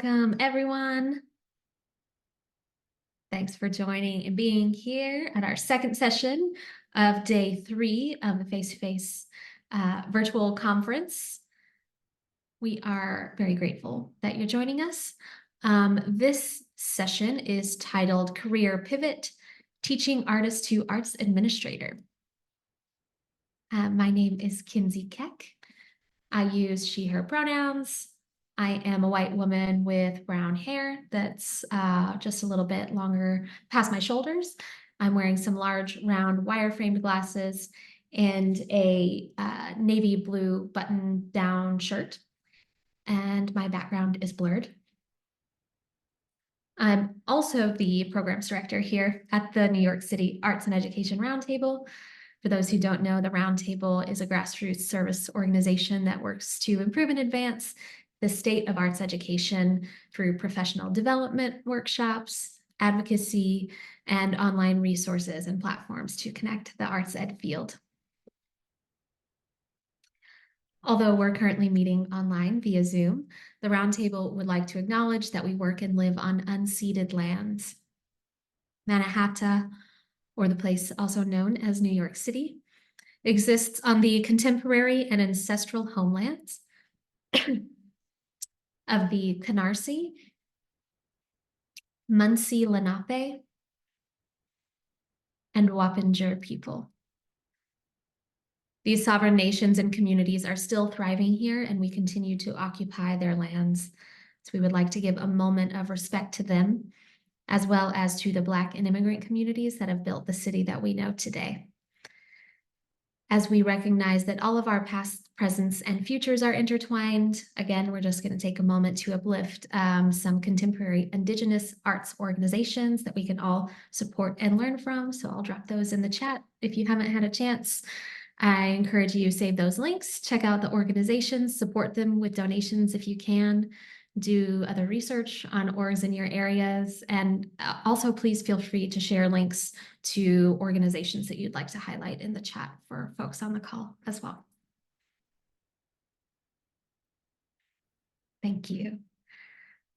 Welcome, everyone. Thanks for joining and being here at our second session of day 3 of the Face2Face virtual conference. We are very grateful that you're joining us. This session is titled Career Pivot, Teaching Artist to Arts Administrator. My name is Kinsey Keck. I use she, her pronouns. I am a white woman with brown hair that's just a little bit longer past my shoulders. I'm wearing some large round wire-framed glasses and a navy blue button-down shirt. And my background is blurred. I'm also the programs director here at the New York City Arts and Education Roundtable. For those who don't know, the Roundtable is a grassroots service organization that works to improve and advance the state of arts education through professional development workshops, advocacy, and online resources and platforms to connect the arts ed field. Although we're currently meeting online via Zoom, the Roundtable would like to acknowledge that we work and live on unceded lands. Mannahatta, or the place also known as New York City, exists on the contemporary and ancestral homelands of the Canarsie, Munsee Lenape, and Wappinger people. These sovereign nations and communities are still thriving here, and we continue to occupy their lands. So we would like to give a moment of respect to them, as well as to the Black and immigrant communities that have built the city that we know today. As we recognize that all of our past, presents, and futures are intertwined, again, we're just going to take a moment to uplift some contemporary Indigenous arts organizations that we can all support and learn from. So I'll drop those in the chat if you haven't had a chance. I encourage you to save those links, check out the organizations, support them with donations if you can, do other research on orgs in your areas, and also please feel free to share links to organizations that you'd like to highlight in the chat for folks on the call as well. Thank you.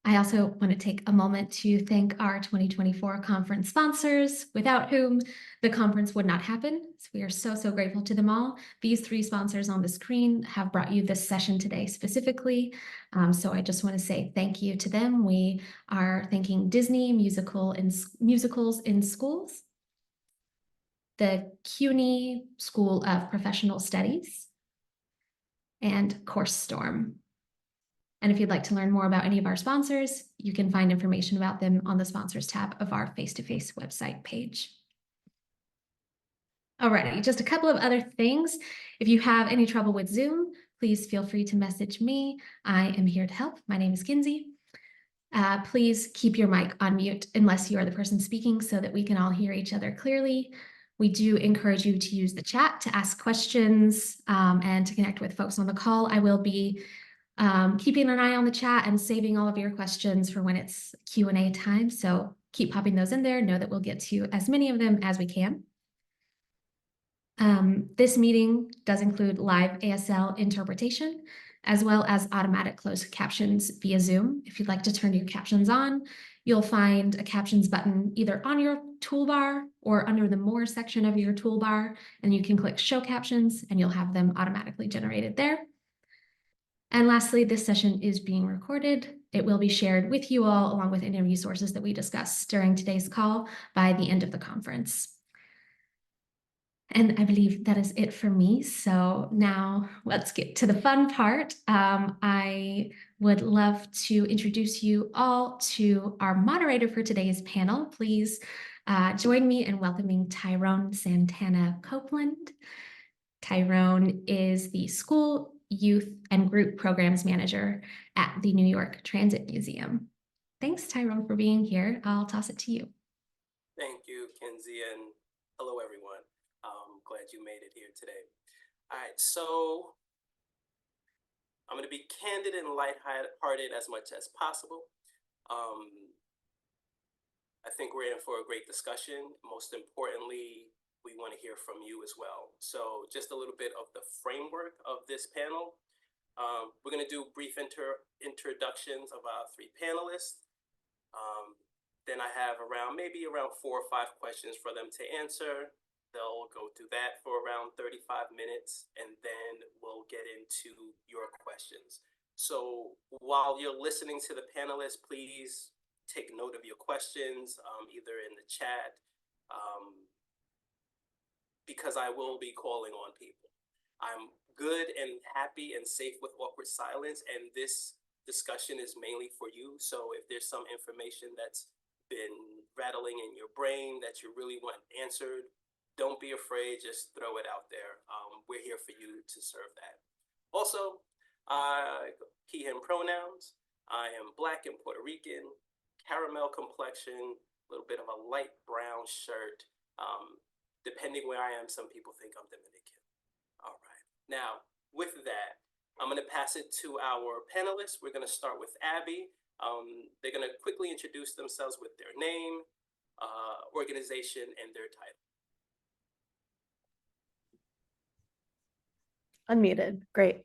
I also want to take a moment to thank our 2024 conference sponsors, without whom the conference would not happen. So we are so grateful to them all. These 3 sponsors on the screen have brought you this session today specifically. So I just want to say thank you to them. We are thanking Disney Musicals in Schools, the CUNY School of Professional Studies, and CourseStorm. And if you'd like to learn more about any of our sponsors, you can find information about them on the sponsors tab of our Face2Face website page. Alrighty, just a couple of other things. If you have any trouble with Zoom, please feel free to message me. I am here to help. My name is Kinsey. Please keep your mic on mute unless you are the person speaking so that we can all hear each other clearly. We do encourage you to use the chat to ask questions and to connect with folks on the call. I will be keeping an eye on the chat and saving all of your questions for when it's Q&A time. So keep popping those in there. Know that we'll get to as many of them as we can. This meeting does include live ASL interpretation, as well as automatic closed captions via Zoom. If you'd like to turn your captions on, you'll find a captions button either on your toolbar or under the More section of your toolbar, and you can click Show Captions and you'll have them automatically generated there. And lastly, this session is being recorded. It will be shared with you all along with any resources that we discuss during today's call by the end of the conference. And I believe that is it for me. So now let's get to the fun part. I would love to introduce you all to our moderator for today's panel. Please join me in welcoming Tyrone Santana Copeland. Tyrone is the School, Youth, and Group Programs Manager at the New York Transit Museum. Thanks, Tyrone, for being here. I'll toss it to you. Thank you, Kinsey, and hello, everyone. Glad you made it here today. All right, so I'm going to be candid and lighthearted as much as possible. I think we're in for a great discussion. Most importantly, we want to hear from you as well. So just a little bit of the framework of this panel. We're going to do brief introductions of our three panelists. Then I have maybe around 4 or 5 questions for them to answer. They'll go through that for around 35 minutes, and then we'll get into your questions. So while you're listening to the panelists, please take note of your questions, either in the chat, because I will be calling on people. I'm good and happy and safe with awkward silence, and this discussion is mainly for you. So if there's some information that's been rattling in your brain that you really want answered, don't be afraid, just throw it out there. We're here for you to serve that. Also, he, him pronouns. I am Black and Puerto Rican, caramel complexion, a little bit of a light brown shirt. Depending where I am, some people think I'm Dominican. All right. Now, with that, I'm going to pass it to our panelists. We're going to start with Abby. They're going to quickly introduce themselves with their name, organization, and their title. Unmuted. Great.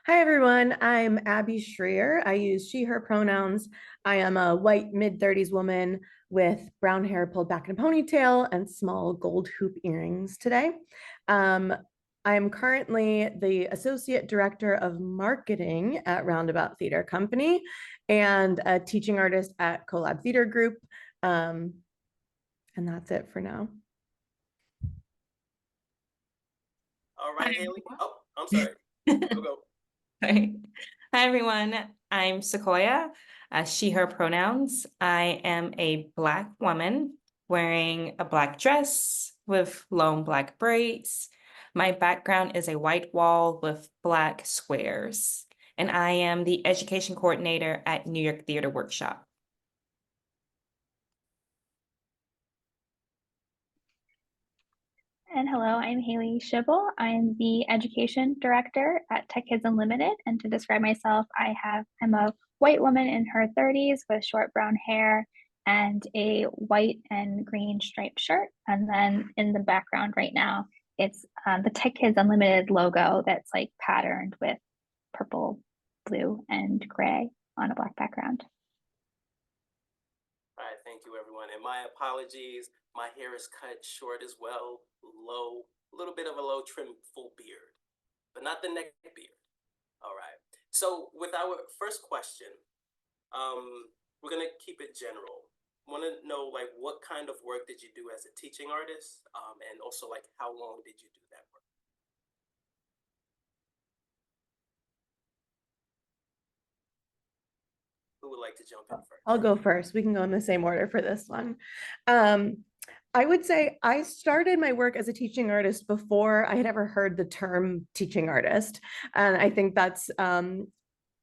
Hi, everyone. I'm Abby Schreer. I use she, her pronouns. I am a white mid-30s woman with brown hair pulled back in a ponytail and small gold hoop earrings today. I'm currently the Associate Director of Marketing at Roundabout Theater Company and a teaching artist at Collab Theater Group. And that's it for now. All right, Haley. Oh, I'm sorry. Go. Hi, everyone. I'm Psacoya, she, her pronouns. I am a Black woman wearing a black dress with long black braids. My background is a white wall with black squares, and I am the education coordinator at New York Theater Workshop. And hello, I'm Haley Shibble. I'm the education director at Tech Kids Unlimited. And to describe myself, I'm a white woman in her 30s with short brown hair and a white and green striped shirt. And then in the background right now, it's the Tech Kids Unlimited logo that's like patterned with purple, blue, and gray on a black background. All right, thank you, everyone. And my apologies. My hair is cut short as well, low, a little bit of a low trim full beard, but not the neck beard. All right. So with our first question, we're gonna keep it general. Want to know like what kind of work did you do as a teaching artist, and also like how long did you do that work? Who would like to jump in first? I'll go first. We can go in the same order for this one. I would say I started my work as a teaching artist before I had ever heard the term teaching artist. And I think that's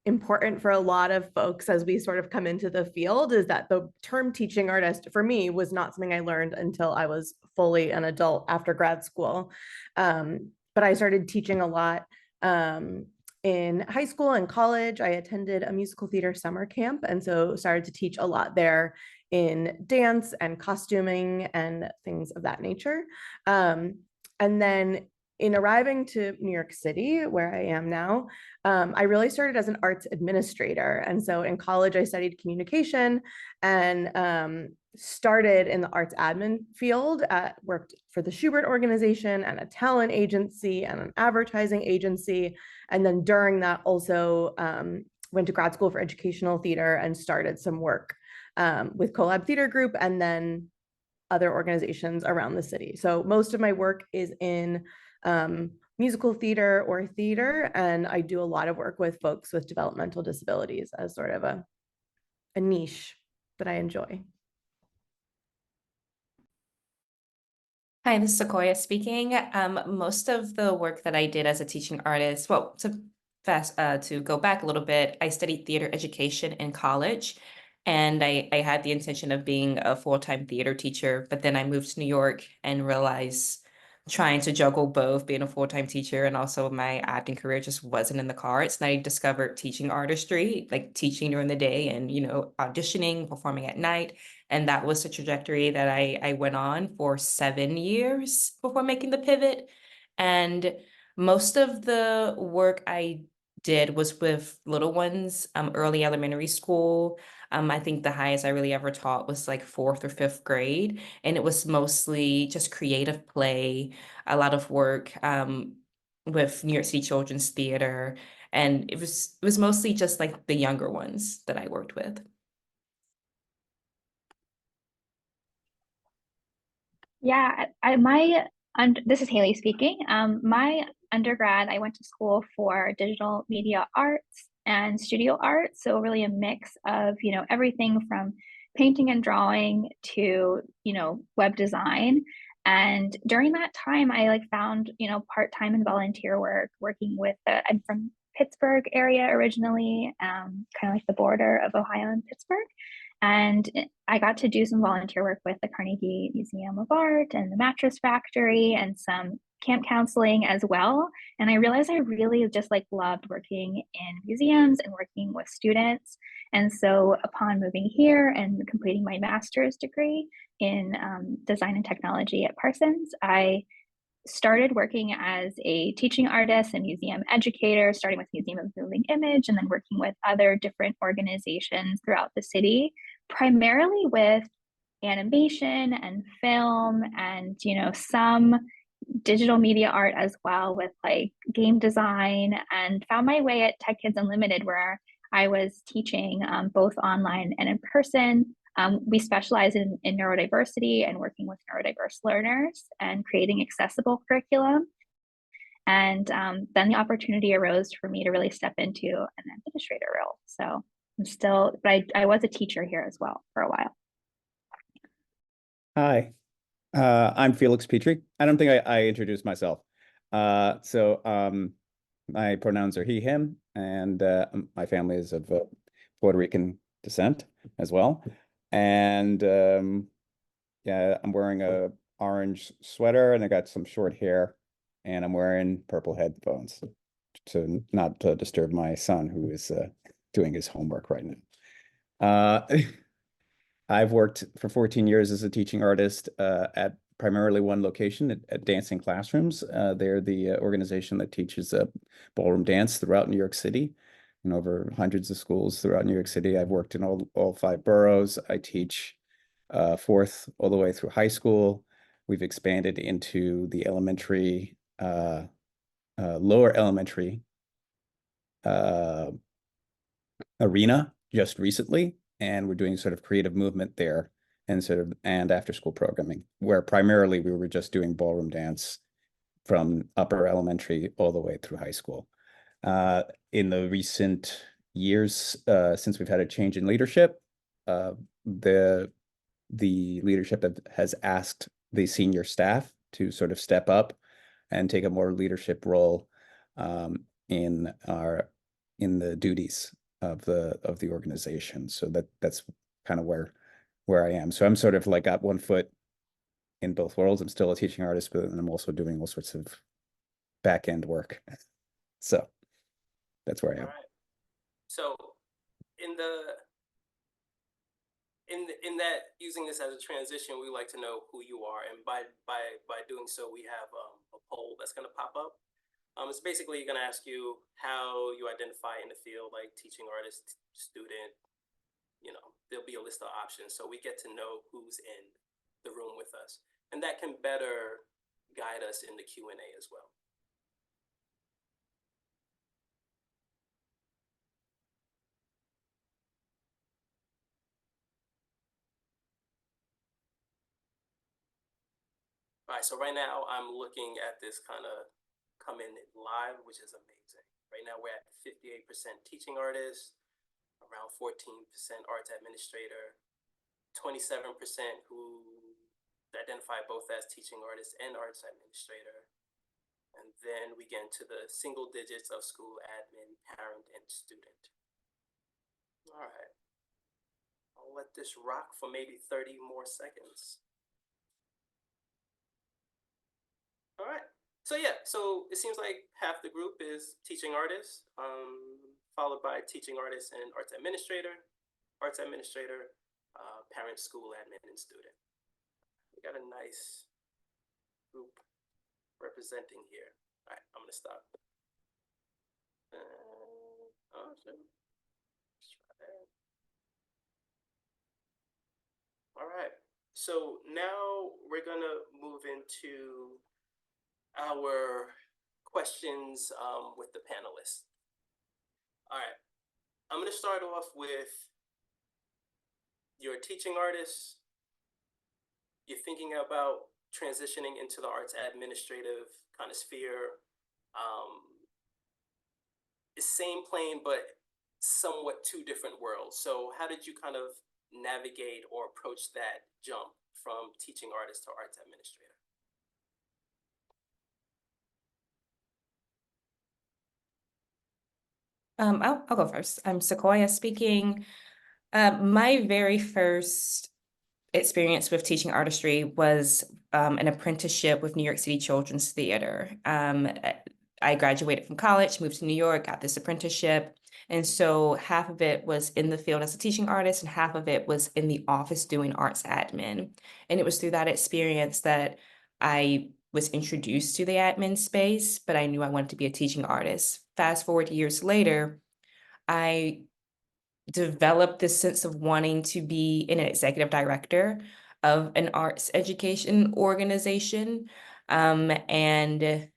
important for a lot of folks as we sort of come into the field, is that the term teaching artist for me was not something I learned until I was fully an adult after grad school. But I started teaching a lot in high school and college. I attended a musical theater summer camp, and so started to teach a lot there in dance and costuming and things of that nature. And then in arriving to New York City, where I am now, I really started as an arts administrator. And so in college, I studied communication and started in the arts admin field, worked for the Schubert organization and a talent agency and an advertising agency. And then during that also went to grad school for educational theater and started some work with Collab Theater Group and then other organizations around the city. So most of my work is in musical theater or theater, and I do a lot of work with folks with developmental disabilities as sort of a niche that I enjoy. Hi, this is Psacoya speaking. Most of the work that I did as a teaching artist, well, to go back a little bit, I studied theater education in college, and I had the intention of being a full-time theater teacher, but then I moved to New York and realized trying to juggle both being a full-time teacher and also my acting career just wasn't in the cards. And I discovered teaching artistry, like teaching during the day and, auditioning, performing at night. And that was the trajectory that I went on for 7 years before making the pivot. And most of the work I did was with little ones, early elementary school. I think the highest I really ever taught was like 4th or 5th grade, and it was mostly just creative play, a lot of work with New York City Children's Theater, and it was mostly just like the younger ones that I worked with. Yeah, this is Haley speaking. My undergrad, I went to school for digital media arts and studio art, so really a mix of, everything from painting and drawing to, web design. And during that time, I found, part-time and volunteer work working with I'm from Pittsburgh area originally, kind of like the border of Ohio and Pittsburgh. And I got to do some volunteer work with the Carnegie Museum of Art and the Mattress Factory and some camp counseling as well. And I realized I really just loved working in museums and working with students. And so upon moving here and completing my master's degree in design and technology at Parsons, I started working as a teaching artist and museum educator, starting with Museum of Moving Image and then working with other different organizations throughout the city, primarily with animation and film and, some digital media art as well with game design, and found my way at Tech Kids Unlimited where I was teaching both online and in person. We specialize in neurodiversity and working with neurodiverse learners and creating accessible curriculum. And then the opportunity arose for me to really step into an administrator role. So I'm still, but I was a teacher here as well for a while. Hi, I'm Felix Petrie. I don't think I introduced myself. My pronouns are he, him, and my family is of Puerto Rican descent as well. And yeah, I'm wearing a orange sweater and I got some short hair and I'm wearing purple headphones to not disturb my son who is doing his homework right now. I've worked for 14 years as a teaching artist at primarily one location at Dancing Classrooms. They're the organization that teaches ballroom dance throughout New York City and over hundreds of schools throughout New York City. I've worked in all 5 boroughs. I teach 4th all the way through high school. We've expanded into the elementary, lower elementary arena just recently, and we're doing sort of creative movement there and after school programming, where primarily we were just doing ballroom dance from upper elementary all the way through high school. In the recent years, since we've had a change in leadership, the leadership has asked the senior staff to sort of step up and take a more leadership role in the duties of the organization. So that's kind of where I am. So I'm sort of got one foot in both worlds. I'm still a teaching artist, but I'm also doing all sorts of back end work. So that's where I am. All right. So in that, using this as a transition, we like to know who you are, and by doing so, we have a poll that's going to pop up. It's basically going to ask you how you identify in the field, like teaching artist, student. There'll be a list of options, so we get to know who's in the room with us, and that can better guide us in the Q&A as well. All right, so right now I'm looking at this kind of come in live, which is amazing. Right now we're at 58% teaching artist, around 14% arts administrator, 27% who identify both as teaching artist and arts administrator. And then we get into the single digits of school admin, parent, and student. All right, I'll let this rock for maybe 30 more seconds. All right. So yeah, so it seems like half the group is teaching artists, followed by teaching artists and arts administrator, parent, school admin, and student. We got a nice group representing here. All right, I'm gonna stop. Awesome. Let's try that. All right. So now we're gonna move into our questions with the panelists. All right. I'm gonna start off with you're a teaching artist. You're thinking about transitioning into the arts administrative kind of sphere. It's same plane, but somewhat two different worlds. So how did you kind of navigate or approach that jump from teaching artist to arts administrator? I'll go first. I'm Psacoya speaking. My very first experience with teaching artistry was an apprenticeship with New York City Children's Theater. I graduated from college, moved to New York, got this apprenticeship. And so half of it was in the field as a teaching artist and half of it was in the office doing arts admin. And it was through that experience that I was introduced to the admin space, but I knew I wanted to be a teaching artist. Fast forward years later, I developed this sense of wanting to be an executive director of an arts education organization. And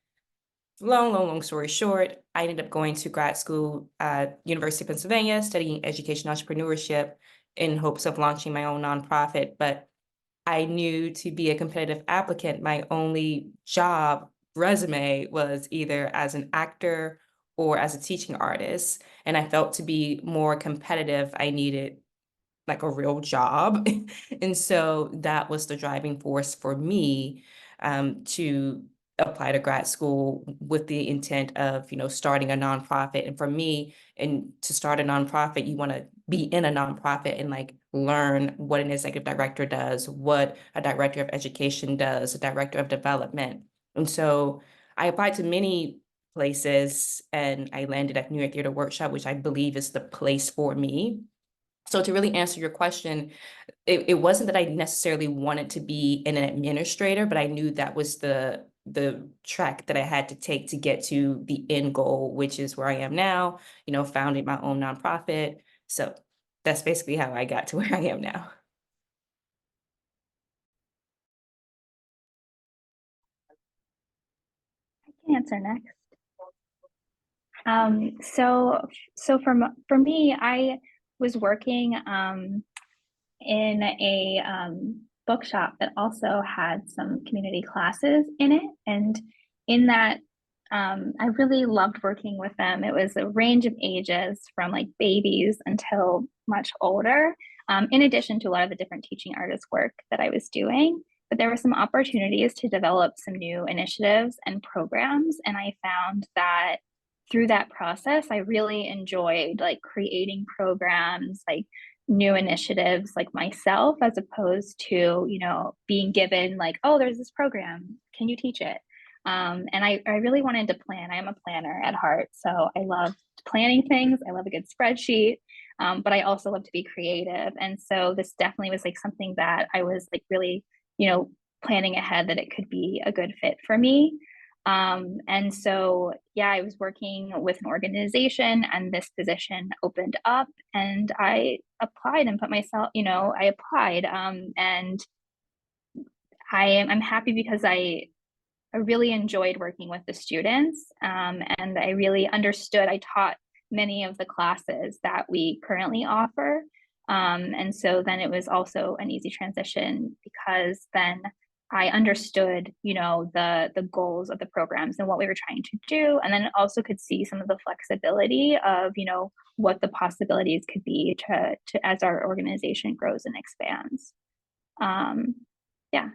long story short, I ended up going to grad school at University of Pennsylvania, studying education entrepreneurship in hopes of launching my own nonprofit. But I knew to be a competitive applicant, my only job resume was either as an actor or as a teaching artist. And I felt to be more competitive, I needed like a real job. And so that was the driving force for me to apply to grad school with the intent of, starting a nonprofit. And for me, and to start a nonprofit, you want to be in a nonprofit and like learn what an executive director does, what a director of education does, a director of development. And so I applied to many places and I landed at New York Theater Workshop, which I believe is the place for me. So to really answer your question, it wasn't that I necessarily wanted to be an administrator, but I knew that was the track that I had to take to get to the end goal, which is where I am now, founding my own nonprofit. So that's basically how I got to where I am now. I can answer next. So for me, I was working in a bookshop that also had some community classes in it, and in that, I really loved working with them. It was a range of ages from like babies until much older, in addition to a lot of the different teaching artist work that I was doing. But there were some opportunities to develop some new initiatives and programs, and I found that through that process, I really enjoyed like creating programs, like new initiatives like myself, as opposed to, being given like, oh, there's this program, can you teach it? And I really wanted to plan. I am a planner at heart. So I love planning things. I love a good spreadsheet, but I also love to be creative. And so this definitely was like something that I was like really, planning ahead that it could be a good fit for me. And so, yeah, I was working with an organization and this position opened up and I applied and put myself, I applied, and I'm happy because I really enjoyed working with the students, and I really understood. I taught many of the classes that we currently offer. And so then it was also an easy transition because then I understood, the goals of the programs and what we were trying to do. And then also could see some of the flexibility of, what the possibilities could be to as our organization grows and expands. Yeah.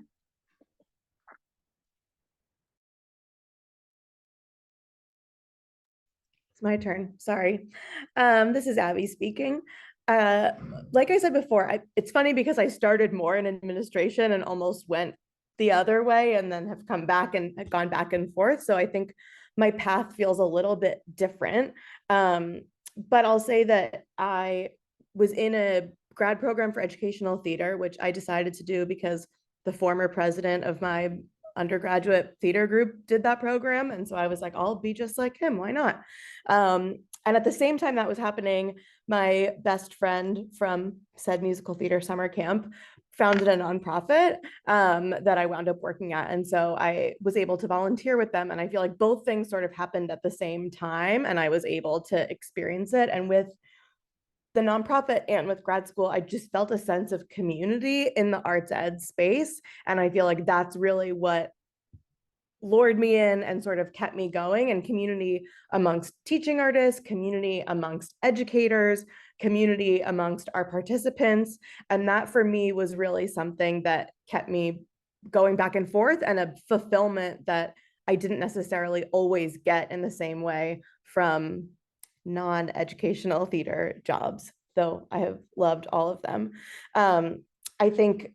It's my turn. Sorry. This is Abby speaking. Like I said before, it's funny because I started more in administration and almost went the other way and then have come back and gone back and forth. So I think my path feels a little bit different. But I'll say that I was in a grad program for educational theater, which I decided to do because the former president of my undergraduate theater group did that program. And so I was like, I'll be just like him. Why not? And at the same time that was happening, my best friend from said musical theater summer camp founded a nonprofit that I wound up working at. And so I was able to volunteer with them. And I feel like both things sort of happened at the same time. And I was able to experience it. And with the nonprofit and with grad school, I just felt a sense of community in the arts ed space. And I feel like that's really what lured me in and sort of kept me going, and community amongst teaching artists, community amongst educators, community amongst our participants. And that for me was really something that kept me going back and forth, and a fulfillment that I didn't necessarily always get in the same way from non-educational theater jobs, though I have loved all of them. I think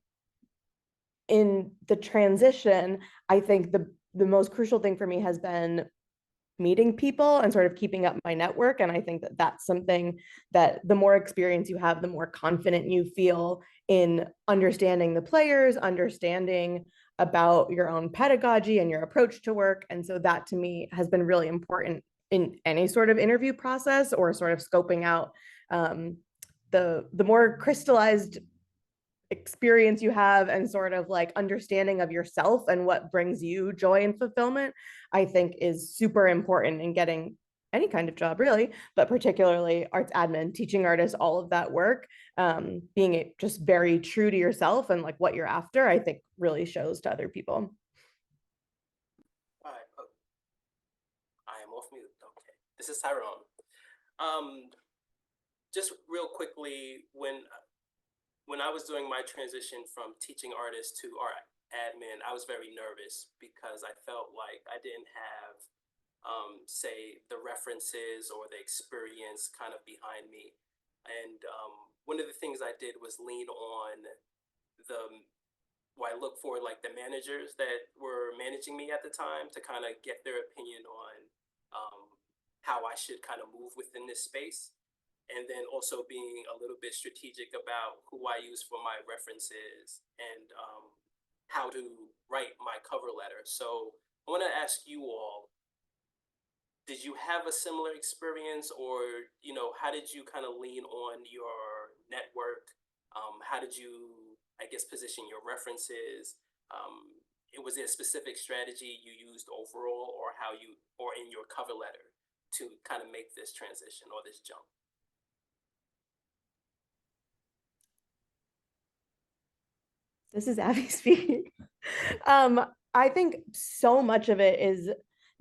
in the transition, I think the most crucial thing for me has been meeting people and sort of keeping up my network. And I think that that's something that the more experience you have, the more confident you feel in understanding the players, understanding about your own pedagogy and your approach to work. And so that to me has been really important in any sort of interview process, or sort of scoping out the more crystallized experience you have and sort of like understanding of yourself and what brings you joy and fulfillment, I think is super important in getting any kind of job really, but particularly arts admin, teaching artists, all of that work, being just very true to yourself and like what you're after, I think really shows to other people. All right. Oh, I am off mute. Okay. This is Tyrone. Just real quickly, when I was doing my transition from teaching artist to art admin, I was very nervous because I felt like I didn't have, say, the references or the experience kind of behind me. And one of the things I did was lean on I look for like the managers that were managing me at the time to kind of get their opinion on how I should kind of move within this space. And then also being a little bit strategic about who I use for my references and how to write my cover letter. So I want to ask you all, did you have a similar experience, or, how did you kind of lean on your network? How did you, I guess, position your references? Was there a specific strategy you used overall, or or in your cover letter to kind of make this transition or this jump? This is Abby speaking. I think so much of it is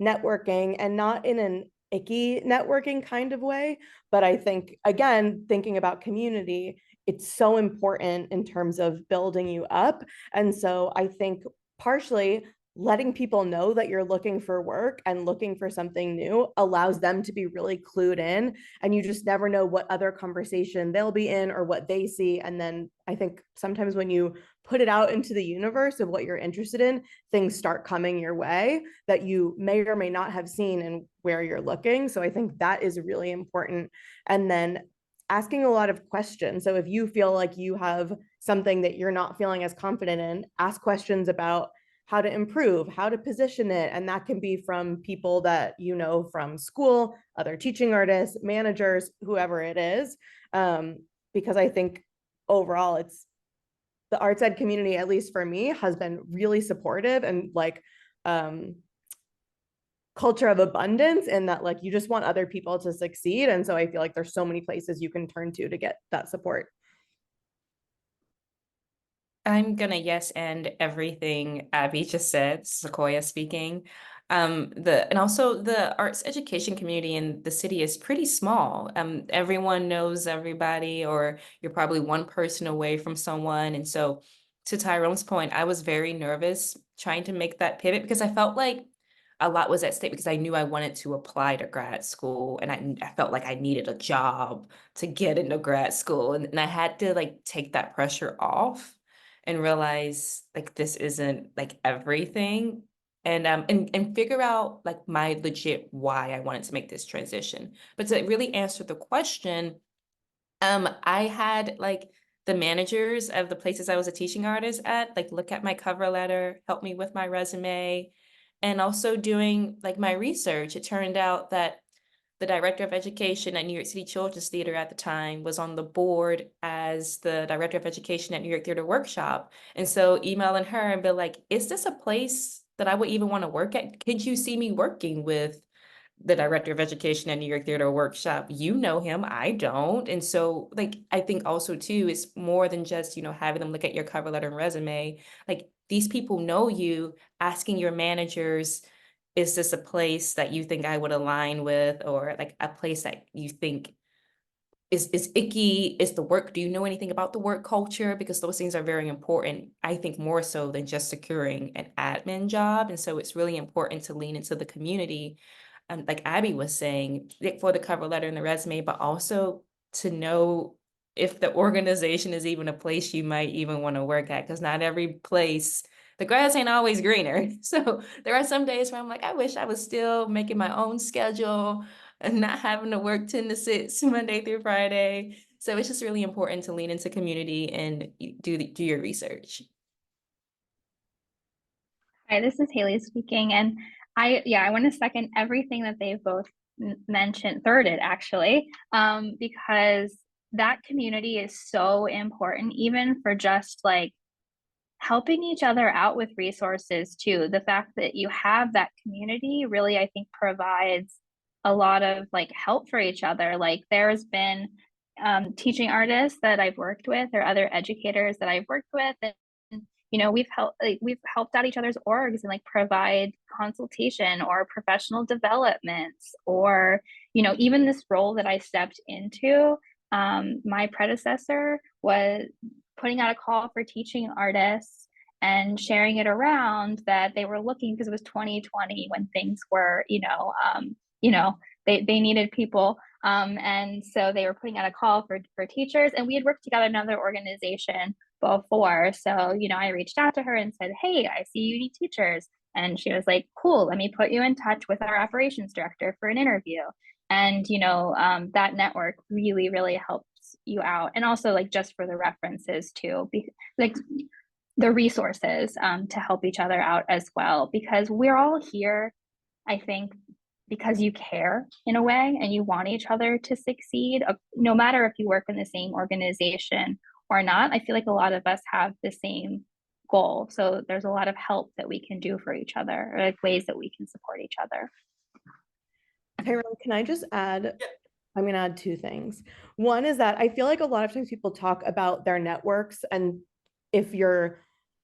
networking, and not in an icky networking kind of way. But I think, again, thinking about community, it's so important in terms of building you up. And so I think partially letting people know that you're looking for work and looking for something new allows them to be really clued in, and you just never know what other conversation they'll be in or what they see. And then I think sometimes when you put it out into the universe of what you're interested in, things start coming your way that you may or may not have seen and where you're looking. So I think that is really important. And then asking a lot of questions. So if you feel like you have something that you're not feeling as confident in, ask questions about how to improve, how to position it. And that can be from people that you know from school, other teaching artists, managers, whoever it is. Because I think overall it's the arts ed community, at least for me, has been really supportive and like culture of abundance, and that like you just want other people to succeed. And so I feel like there's so many places you can turn to get that support. I'm gonna yes and everything Abby just said, Psacoya speaking. And also the arts education community in the city is pretty small. Everyone knows everybody, or you're probably one person away from someone. And so to Tyrone's point, I was very nervous trying to make that pivot because I felt like a lot was at stake, because I knew I wanted to apply to grad school, and I felt like I needed a job to get into grad school. And I had to like take that pressure off and realize like this isn't like everything, and figure out like my legit why I wanted to make this transition. But to really answer the question, I had like the managers of the places I was a teaching artist at like look at my cover letter, help me with my resume, and also doing like my research. It turned out that the director of education at New York City Children's Theater at the time was on the board as the director of education at New York Theater Workshop. And so emailing her and be like, is this a place that I would even want to work at? Could you see me working with the director of education at New York Theater Workshop? You know him, I don't. And so like, I think also too, it's more than just, having them look at your cover letter and resume. Like, these people know you, asking your managers, is this a place that you think I would align with, or like a place that you think is icky? Is the work, do you know anything about the work culture? Because those things are very important, I think, more so than just securing an admin job. And so it's really important to lean into the community, like Abby was saying, for the cover letter and the resume, but also to know if the organization is even a place you might even want to work at, because not every place, the grass ain't always greener. So there are some days where I'm like, I wish I was still making my own schedule and not having to work 10 to 6 Monday through Friday. So it's just really important to lean into community and do your research. Hi, this is Haley speaking, and I want to second everything that they've both mentioned, thirded actually, because that community is so important, even for just like helping each other out with resources too. The fact that you have that community really, I think, provides a lot of like help for each other. Like there's been teaching artists that I've worked with, or other educators that I've worked with, and we've helped out each other's orgs and like provide consultation or professional developments, or even this role that I stepped into. My predecessor was putting out a call for teaching artists and sharing it around that they were looking, because it was 2020 when things were, they needed people. And so they were putting out a call for teachers, and we had worked together in another organization before. So, I reached out to her and said, hey, I see you need teachers. And she was like, cool, let me put you in touch with our operations director for an interview. And, that network really, really helps you out. And also like just for the references too, like the resources to help each other out as well, because we're all here, I think, because you care in a way and you want each other to succeed, no matter if you work in the same organization or not. I feel like a lot of us have the same goal. So there's a lot of help that we can do for each other, or like ways that we can support each other. Tyrone, can I just add? Yeah. I'm going to add two things. One is that I feel like a lot of times people talk about their networks, and if you're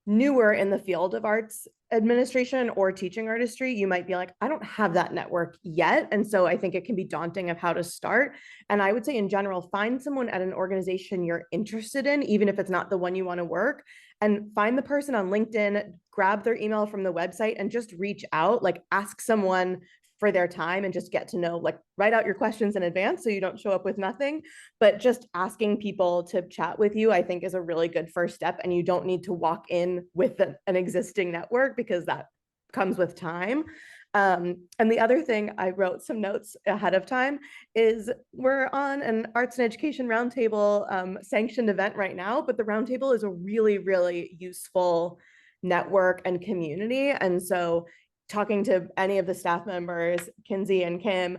newer in the field of arts administration or teaching artistry, you might be like, I don't have that network yet. And so I think it can be daunting of how to start. And I would say in general, find someone at an organization you're interested in, even if it's not the one you want to work, and find the person on LinkedIn, grab their email from the website and just reach out, like ask someone for their time and just get to know, like write out your questions in advance so you don't show up with nothing. But just asking people to chat with you, I think, is a really good first step. And you don't need to walk in with an existing network, because that comes with time. And the other thing, I wrote some notes ahead of time, is we're on an arts and education roundtable sanctioned event right now, but the roundtable is a really, really useful network and community. And so talking to any of the staff members, Kinsey and Kim,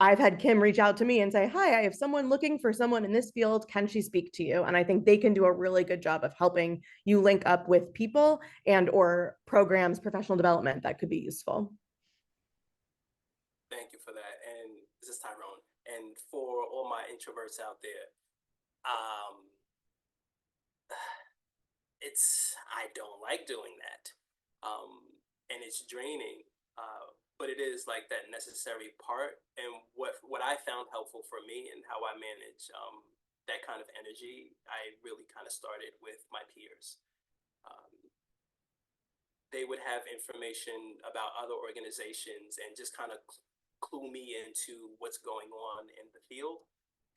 I've had Kim reach out to me and say, hi, I have someone looking for someone in this field. Can she speak to you? And I think they can do a really good job of helping you link up with people and or programs, professional development that could be useful. Thank you for that. And this is Tyrone. And for all my introverts out there, I don't like doing that. And it's draining, but it is like that necessary part. And what I found helpful for me and how I manage that kind of energy, I really kind of started with my peers. They would have information about other organizations and just kind of clue me into what's going on in the field.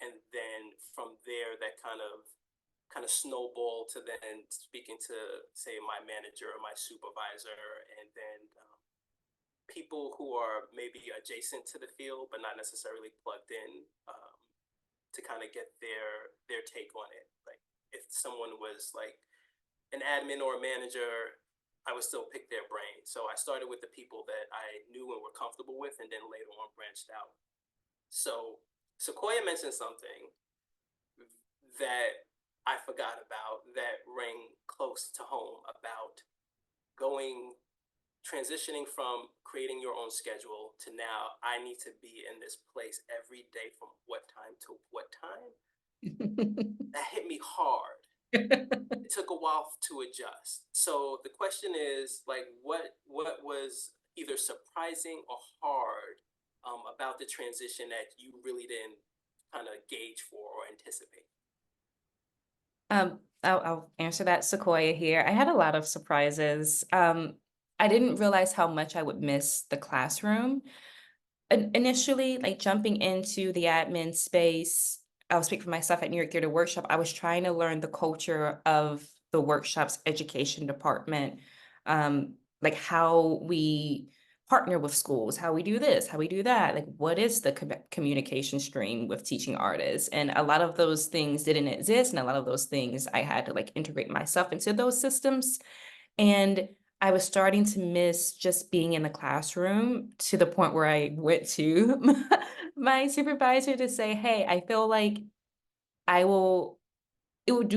And then from there, that kind of snowball to then speaking to, say, my manager or my supervisor, and then people who are maybe adjacent to the field but not necessarily plugged in, to kind of get their take on it. Like if someone was like an admin or a manager, I would still pick their brain. So I started with the people that I knew and were comfortable with, and then later on branched out. So Sequoia mentioned something that I forgot about that rang close to home about transitioning from creating your own schedule to now I need to be in this place every day from what time to what time. That hit me hard. It took a while to adjust. So the question is, like, what was either surprising or hard about the transition that you really didn't kind of gauge for or anticipate? I'll answer that. Sequoia here. I had a lot of surprises. I didn't realize how much I would miss the classroom. Initially, like jumping into the admin space, I'll speak for myself at New York Theater Workshop. I was trying to learn the culture of the workshop's education department, like how we partner with schools, how we do this, how we do that, like what is the communication stream with teaching artists. And a lot of those things didn't exist, and a lot of those things I had to like integrate myself into those systems. And I was starting to miss just being in the classroom, to the point where I went to my supervisor to say, hey, I feel like it would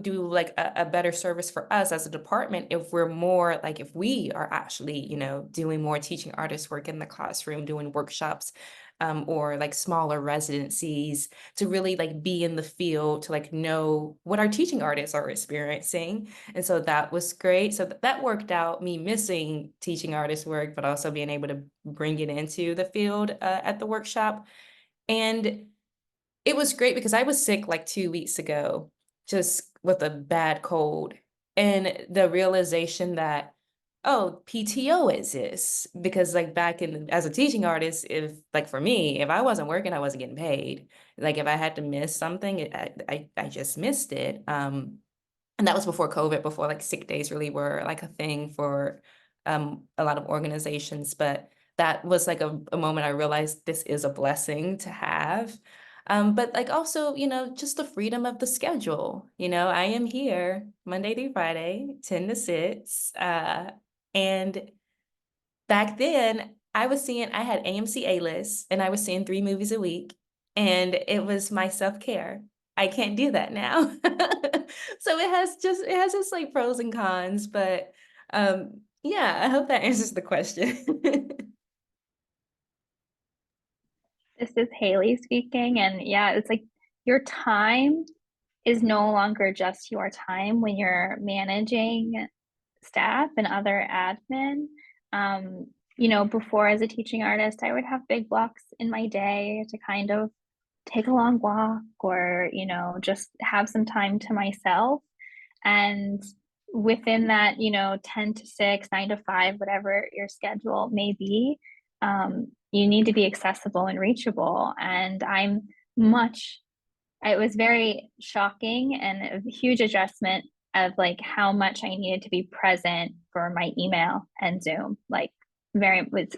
do like a better service for us as a department if we're more like, if we are actually, you know, doing more teaching artist work in the classroom, doing workshops, or like smaller residencies, to really like be in the field, to like know what our teaching artists are experiencing. And so that was great. So that worked out, me missing teaching artist work, but also being able to bring it into the field at the workshop. And it was great because I was sick like 2 weeks ago, just with a bad cold. And the realization that, oh, PTO exists. Because like back in, as a teaching artist, if like for me, if I wasn't working, I wasn't getting paid. Like if I had to miss something, I just missed it. And that was before COVID, before like sick days really were like a thing for a lot of organizations. But that was like a moment I realized this is a blessing to have. But like also, you know, just the freedom of the schedule. You know, I am here Monday through Friday, 10 to 6. And back then I had AMC A-list, and I was seeing 3 movies a week, and it was my self-care. I can't do that now. So it has just like pros and cons, but yeah, I hope that answers the question. This is Haley speaking, and yeah, it's like your time is no longer just your time when you're managing staff and other admin. You know, before as a teaching artist, I would have big blocks in my day to kind of take a long walk or, you know, just have some time to myself. And within that, you know, 10 to 6, 9 to 5, whatever your schedule may be, you need to be accessible and reachable. And it was very shocking and a huge adjustment of like how much I needed to be present for my email and Zoom. Like it's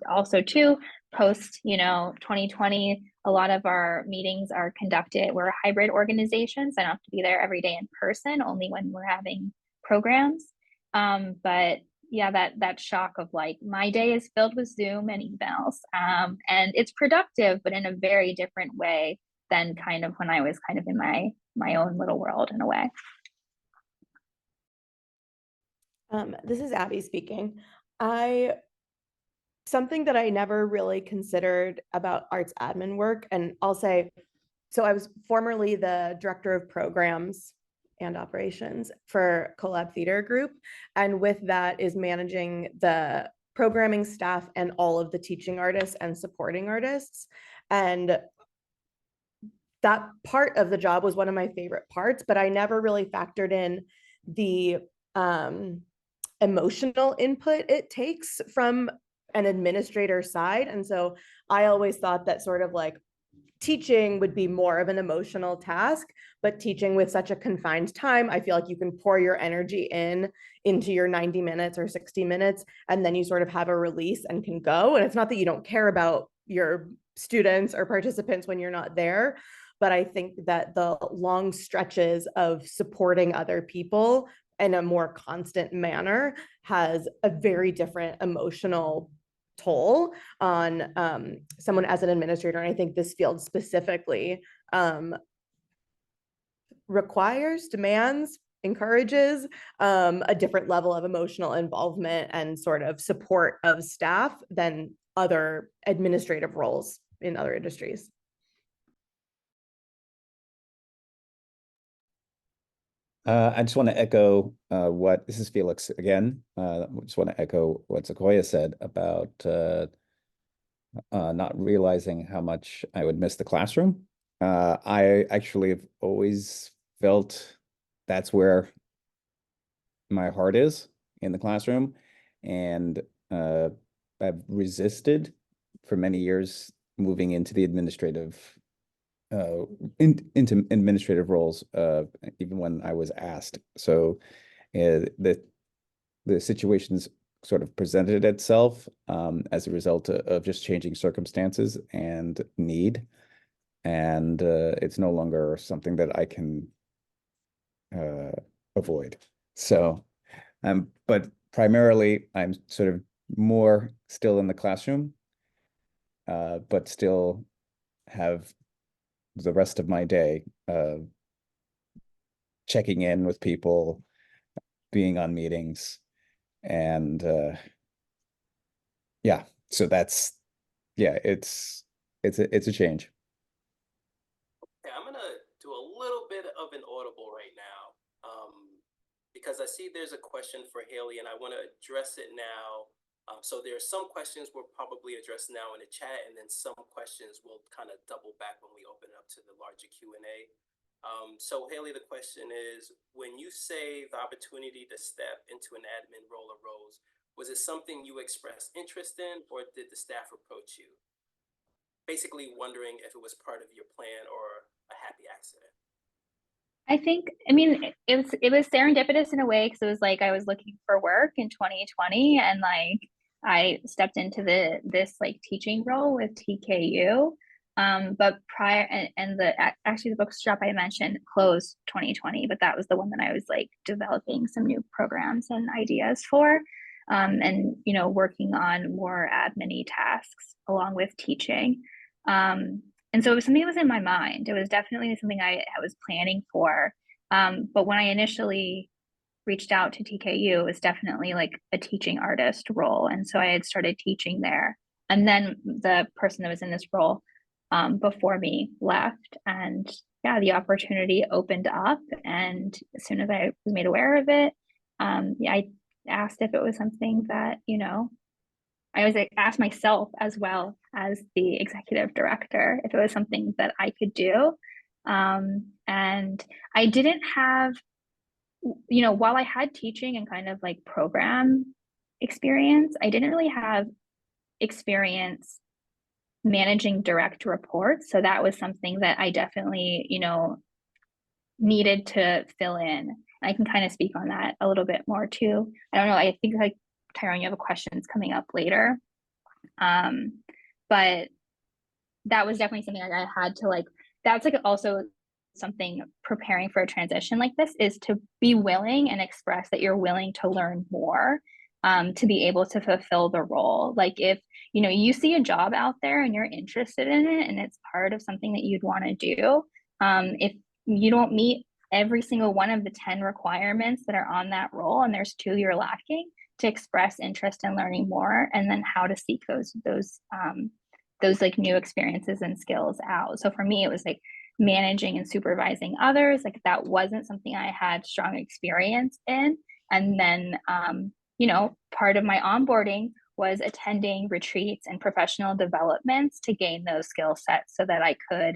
also too post, you know, 2020, a lot of our meetings are conducted, we're a hybrid organization, so I don't have to be there every day in person, only when we're having programs. But yeah, that shock of like my day is filled with Zoom and emails, and it's productive, but in a very different way than kind of when I was kind of in my own little world in a way. This is Abby speaking. Something that I never really considered about arts admin work, and I'll say, so I was formerly the director of programs and operations for Collab Theater Group. And with that is managing the programming staff and all of the teaching artists and supporting artists. And that part of the job was one of my favorite parts, but I never really factored in the emotional input it takes from an administrator side. And so I always thought that sort of like teaching would be more of an emotional task, but teaching with such a confined time, I feel like you can pour your energy into your 90 minutes or 60 minutes, and then you sort of have a release and can go. And it's not that you don't care about your students or participants when you're not there, but I think that the long stretches of supporting other people in a more constant manner has a very different emotional toll on someone as an administrator. And I think this field specifically requires, demands, encourages a different level of emotional involvement and sort of support of staff than other administrative roles in other industries. I just want to echo this is Felix again. I just want to echo what Psacoya said about not realizing how much I would miss the classroom. I actually have always felt that's where my heart is, in the classroom, and I've resisted for many years moving into the administrative into administrative roles, even when I was asked. So the situation's sort of presented itself as a result of just changing circumstances and need. And it's no longer something that I can avoid. So, but primarily I'm sort of more still in the classroom, but still have the rest of my day checking in with people, being on meetings, and yeah, so that's, yeah, it's a change. Okay, I'm gonna do a little bit of an audible right now, because I see there's a question for Haley and I want to address it now. So there are some questions we'll probably address now in the chat, and then some questions we'll kind of double back when we open up to the larger Q&A. So Haley, the question is, when you say the opportunity to step into an admin role arose, was it something you expressed interest in, or did the staff approach you? Basically wondering if it was part of your plan or a happy accident. I think, I mean, it was serendipitous in a way, because it was like I was looking for work in 2020, and like I stepped into this like teaching role with TKU. But prior, and actually the bookshop I mentioned closed 2020, but that was the one that I was like developing some new programs and ideas for, and you know, working on more admin-y tasks along with teaching. And so it was something that was in my mind. It was definitely something I was planning for. But when I initially reached out to TKU, it was definitely like a teaching artist role. And so I had started teaching there. And then the person that was in this role before me left. And yeah, the opportunity opened up. And as soon as I was made aware of it, yeah, I asked if it was something that, you know, I was asked myself as well as the executive director if it was something that I could do. And I didn't have, you know, while I had teaching and kind of like program experience, I didn't really have experience managing direct reports. So that was something that I definitely, you know, needed to fill in. I can kind of speak on that a little bit more too. I don't know. I think like Tyrone, you have questions coming up later. But that was definitely something like I had to like, that's like also something preparing for a transition like this, is to be willing and express that you're willing to learn more, to be able to fulfill the role. Like if, you know, you see a job out there and you're interested in it and it's part of something that you'd want to do, if you don't meet every single one of the 10 requirements that are on that role and there's 2 you're lacking, to express interest in learning more, and then how to seek those like new experiences and skills out. So for me, it was like managing and supervising others. Like that wasn't something I had strong experience in. And then, you know, part of my onboarding was attending retreats and professional developments to gain those skill sets so that I could,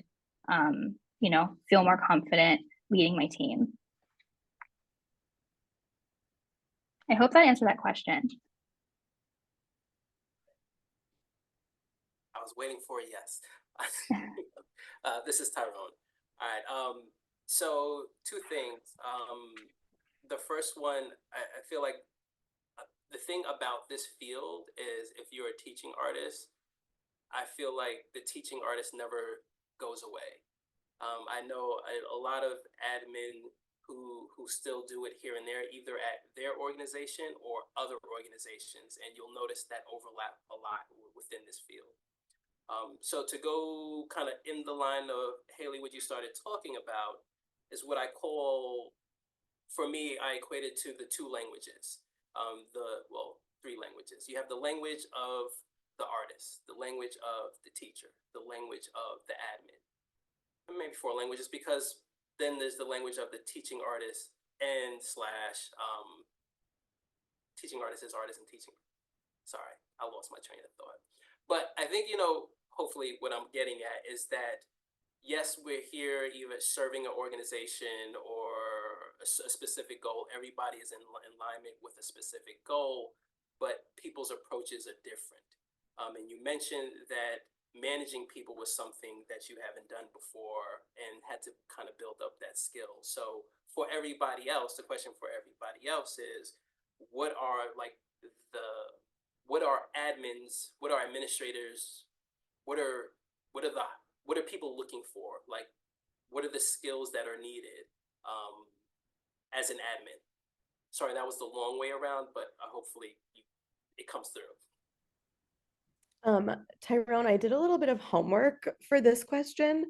you know, feel more confident leading my team. I hope that answered that question. I was waiting for a yes. This is Tyrone. All right. So 2 things. The first one, I feel like the thing about this field is if you're a teaching artist, I feel like the teaching artist never goes away. I know a lot of admin who still do it here and there, either at their organization or other organizations, and you'll notice that overlap a lot within this field. So to go kind of in the line of, Haley, what you started talking about is what I call, for me, I equate it to the two languages, three languages. You have the language of the artist, the language of the teacher, the language of the admin, and maybe four languages, because then there's the language of the teaching artist and slash teaching artist is artist and teaching. Sorry, I lost my train of thought. But I think, hopefully what I'm getting at is that, yes, we're here either serving an organization or a specific goal. Everybody is in alignment with a specific goal, but people's approaches are different. And you mentioned that managing people was something that you haven't done before and had to kind of build up that skill. So for everybody else, the question for everybody else is, what are admins, what are administrators, what are people looking for? Like, what are the skills that are needed as an admin? Sorry, that was the long way around, but hopefully it comes through. Tyrone, I did a little bit of homework for this question,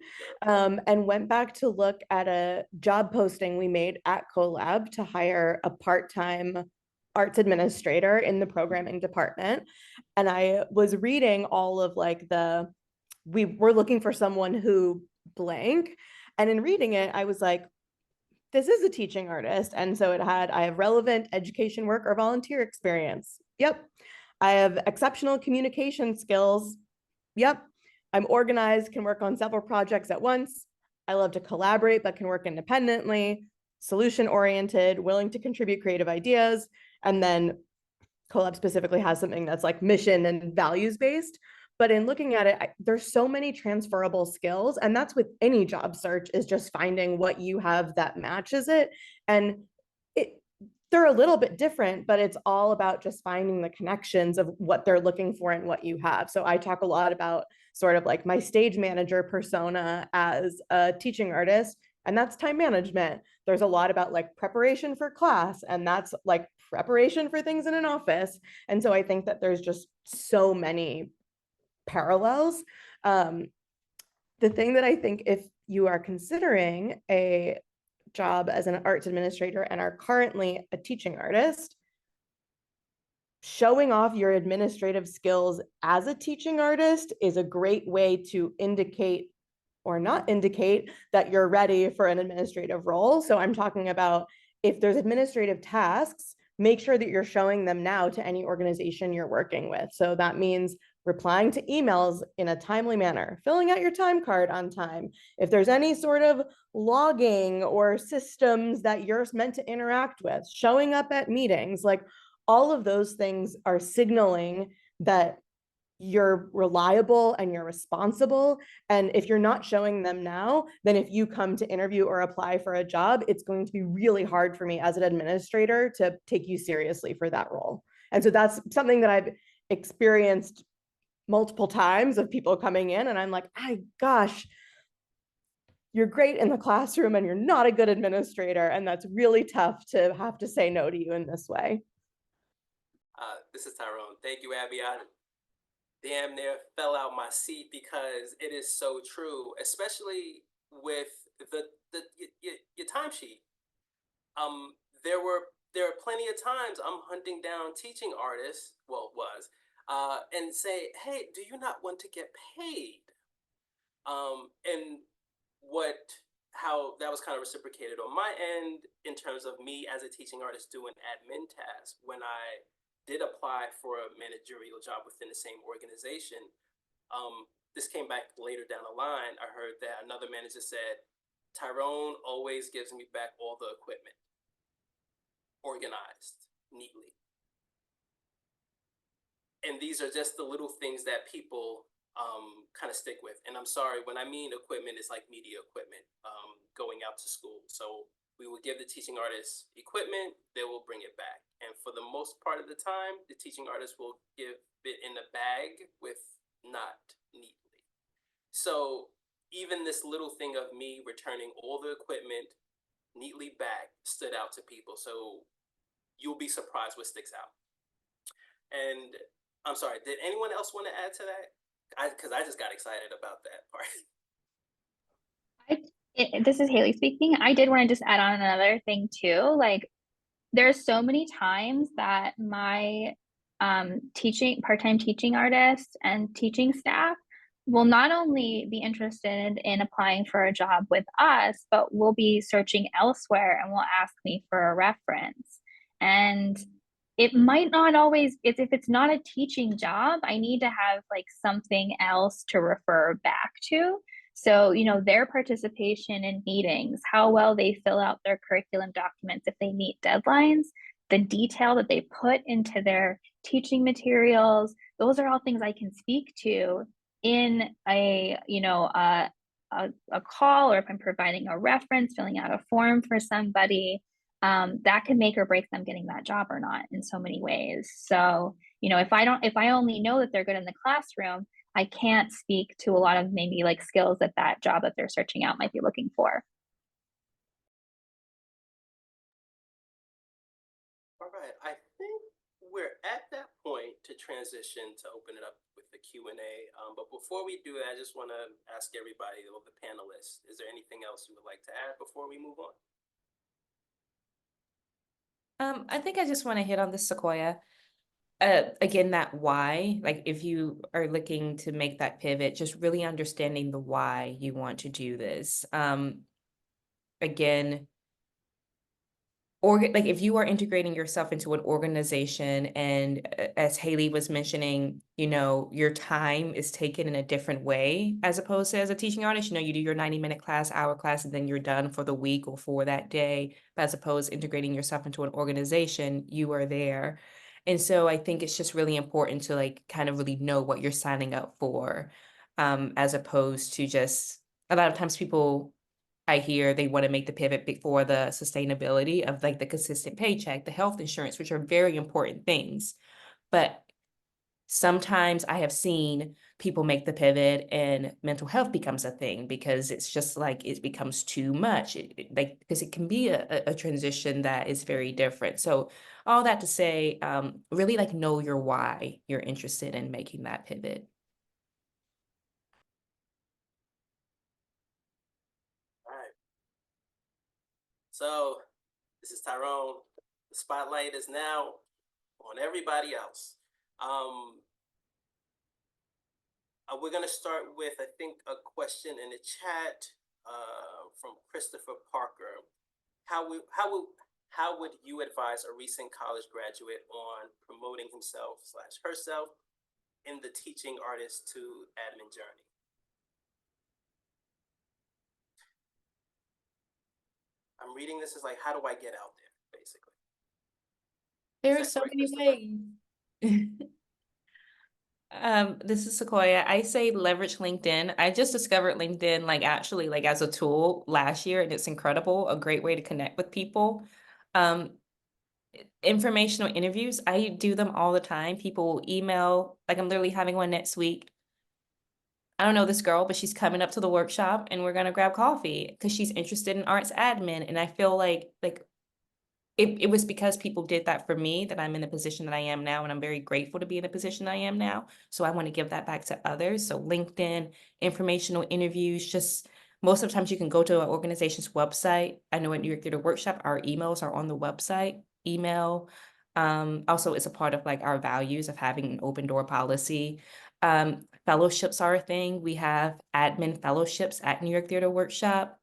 and went back to look at a job posting we made at CoLab to hire a part-time arts administrator in the programming department. And I was reading all of we were looking for someone who blank. And in reading it, I was like, this is a teaching artist. And so I have relevant education work or volunteer experience. Yep. I have exceptional communication skills. Yep. I'm organized, can work on several projects at once. I love to collaborate, but can work independently, solution-oriented, willing to contribute creative ideas. And then CoLab specifically has something that's like mission and values-based. But in looking at it, there's so many transferable skills. And that's with any job search, is just finding what you have that matches it. And they're a little bit different, but it's all about just finding the connections of what they're looking for and what you have. So I talk a lot about sort of like my stage manager persona as a teaching artist, and that's time management. There's a lot about like preparation for class, and that's like preparation for things in an office. And so I think that there's just so many parallels. The thing that I think, if you are considering a job as an arts administrator and are currently a teaching artist, showing off your administrative skills as a teaching artist is a great way to indicate or not indicate that you're ready for an administrative role. So I'm talking about, if there's administrative tasks, make sure that you're showing them now to any organization you're working with. So that means replying to emails in a timely manner, filling out your time card on time. If there's any sort of logging or systems that you're meant to interact with, showing up at meetings, like all of those things are signaling that you're reliable and you're responsible. And if you're not showing them now, then if you come to interview or apply for a job, it's going to be really hard for me as an administrator to take you seriously for that role. And so that's something that I've experienced multiple times, of people coming in and I'm like, gosh, you're great in the classroom and you're not a good administrator. And that's really tough to have to say no to you in this way. This is Tyrone. Thank you, Abby. I damn near fell out my seat, because it is so true, especially with your timesheet. There are plenty of times I'm hunting down teaching artists, and say, hey, do you not want to get paid? And how that was kind of reciprocated on my end in terms of me as a teaching artist doing admin tasks. When I did apply for a managerial job within the same organization, this came back later down the line. I heard that another manager said, Tyrone always gives me back all the equipment, organized neatly. And these are just the little things that people kind of stick with. And I'm sorry, when I mean equipment, it's like media equipment, going out to school. So we will give the teaching artists equipment, they will bring it back. And for the most part of the time, the teaching artists will give it in a bag with not neatly. So even this little thing of me returning all the equipment neatly back stood out to people. So you'll be surprised what sticks out. And I'm sorry, did anyone else want to add to that? Because I just got excited about that part. This is Haley speaking. I did want to just add on another thing too. Like, there's so many times that my part-time teaching artists and teaching staff will not only be interested in applying for a job with us, but will be searching elsewhere and will ask me for a reference. And it might not always, if it's not a teaching job, I need to have like something else to refer back to. So, their participation in meetings, how well they fill out their curriculum documents, if they meet deadlines, the detail that they put into their teaching materials, those are all things I can speak to in a call, or if I'm providing a reference, filling out a form for somebody. That can make or break them getting that job or not in so many ways. So, if I only know that they're good in the classroom, I can't speak to a lot of maybe like skills that job that they're searching out might be looking for. All right, I think we're at that point to transition to open it up with the Q&A. But before we do that, I just want to ask everybody, the panelists, is there anything else you would like to add before we move on? I think I just want to hit on the Psacoya. Again, that why, like if you are looking to make that pivot, just really understanding the why you want to do this. Again, like if you are integrating yourself into an organization, and as Haley was mentioning, your time is taken in a different way as opposed to as a teaching artist. You do your 90-minute class, hour class, and then you're done for the week or for that day. But as opposed to integrating yourself into an organization, you are there. And so I think it's just really important to like kind of really know what you're signing up for, as opposed to just a lot of times people I hear they want to make the pivot before the sustainability of like the consistent paycheck, the health insurance, which are very important things. But sometimes I have seen people make the pivot and mental health becomes a thing because it's just like it becomes too much. Because it can be a transition that is very different. So all that to say, really like know your why you're interested in making that pivot. All right. So this is Tyrone. The spotlight is now on everybody else. We're going to start with, I think, a question in the chat from Christopher Parker. How would you advise a recent college graduate on promoting himself/herself in the teaching artist to admin journey? I'm reading this as like, how do I get out there, basically? There are Is that so correct, many Christopher? ways. This is Psacoya. I say leverage LinkedIn. I just discovered LinkedIn like actually like as a tool last year, and it's incredible, a great way to connect with people. Informational interviews, I do them all the time. People will email, like I'm literally having one next week. I don't know this girl, but she's coming up to the workshop and we're gonna grab coffee because she's interested in arts admin. And I feel like it was because people did that for me that I'm in the position that I am now, and I'm very grateful to be in the position I am now. So I want to give that back to others. So LinkedIn, informational interviews, just most of the times you can go to an organization's website. I know at New York Theater Workshop, our emails are on the website. Email. Also, it's a part of like our values of having an open door policy. Fellowships are a thing. We have admin fellowships at New York Theater Workshop.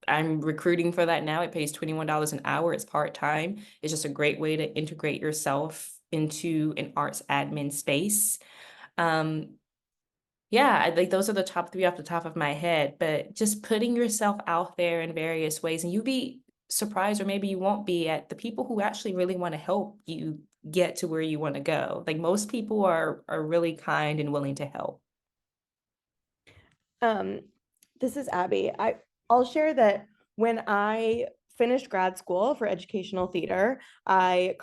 I'm recruiting for that now. It pays $21 an hour. It's part-time. It's just a great way to integrate yourself into an arts admin space. Yeah, like those are the top 3 off the top of my head, but just putting yourself out there in various ways, and you'll be surprised, or maybe you won't be, at the people who actually really want to help you get to where you want to go. Like most people are really kind and willing to help. This is Abby. I'll share that when I finished grad school for educational theater, I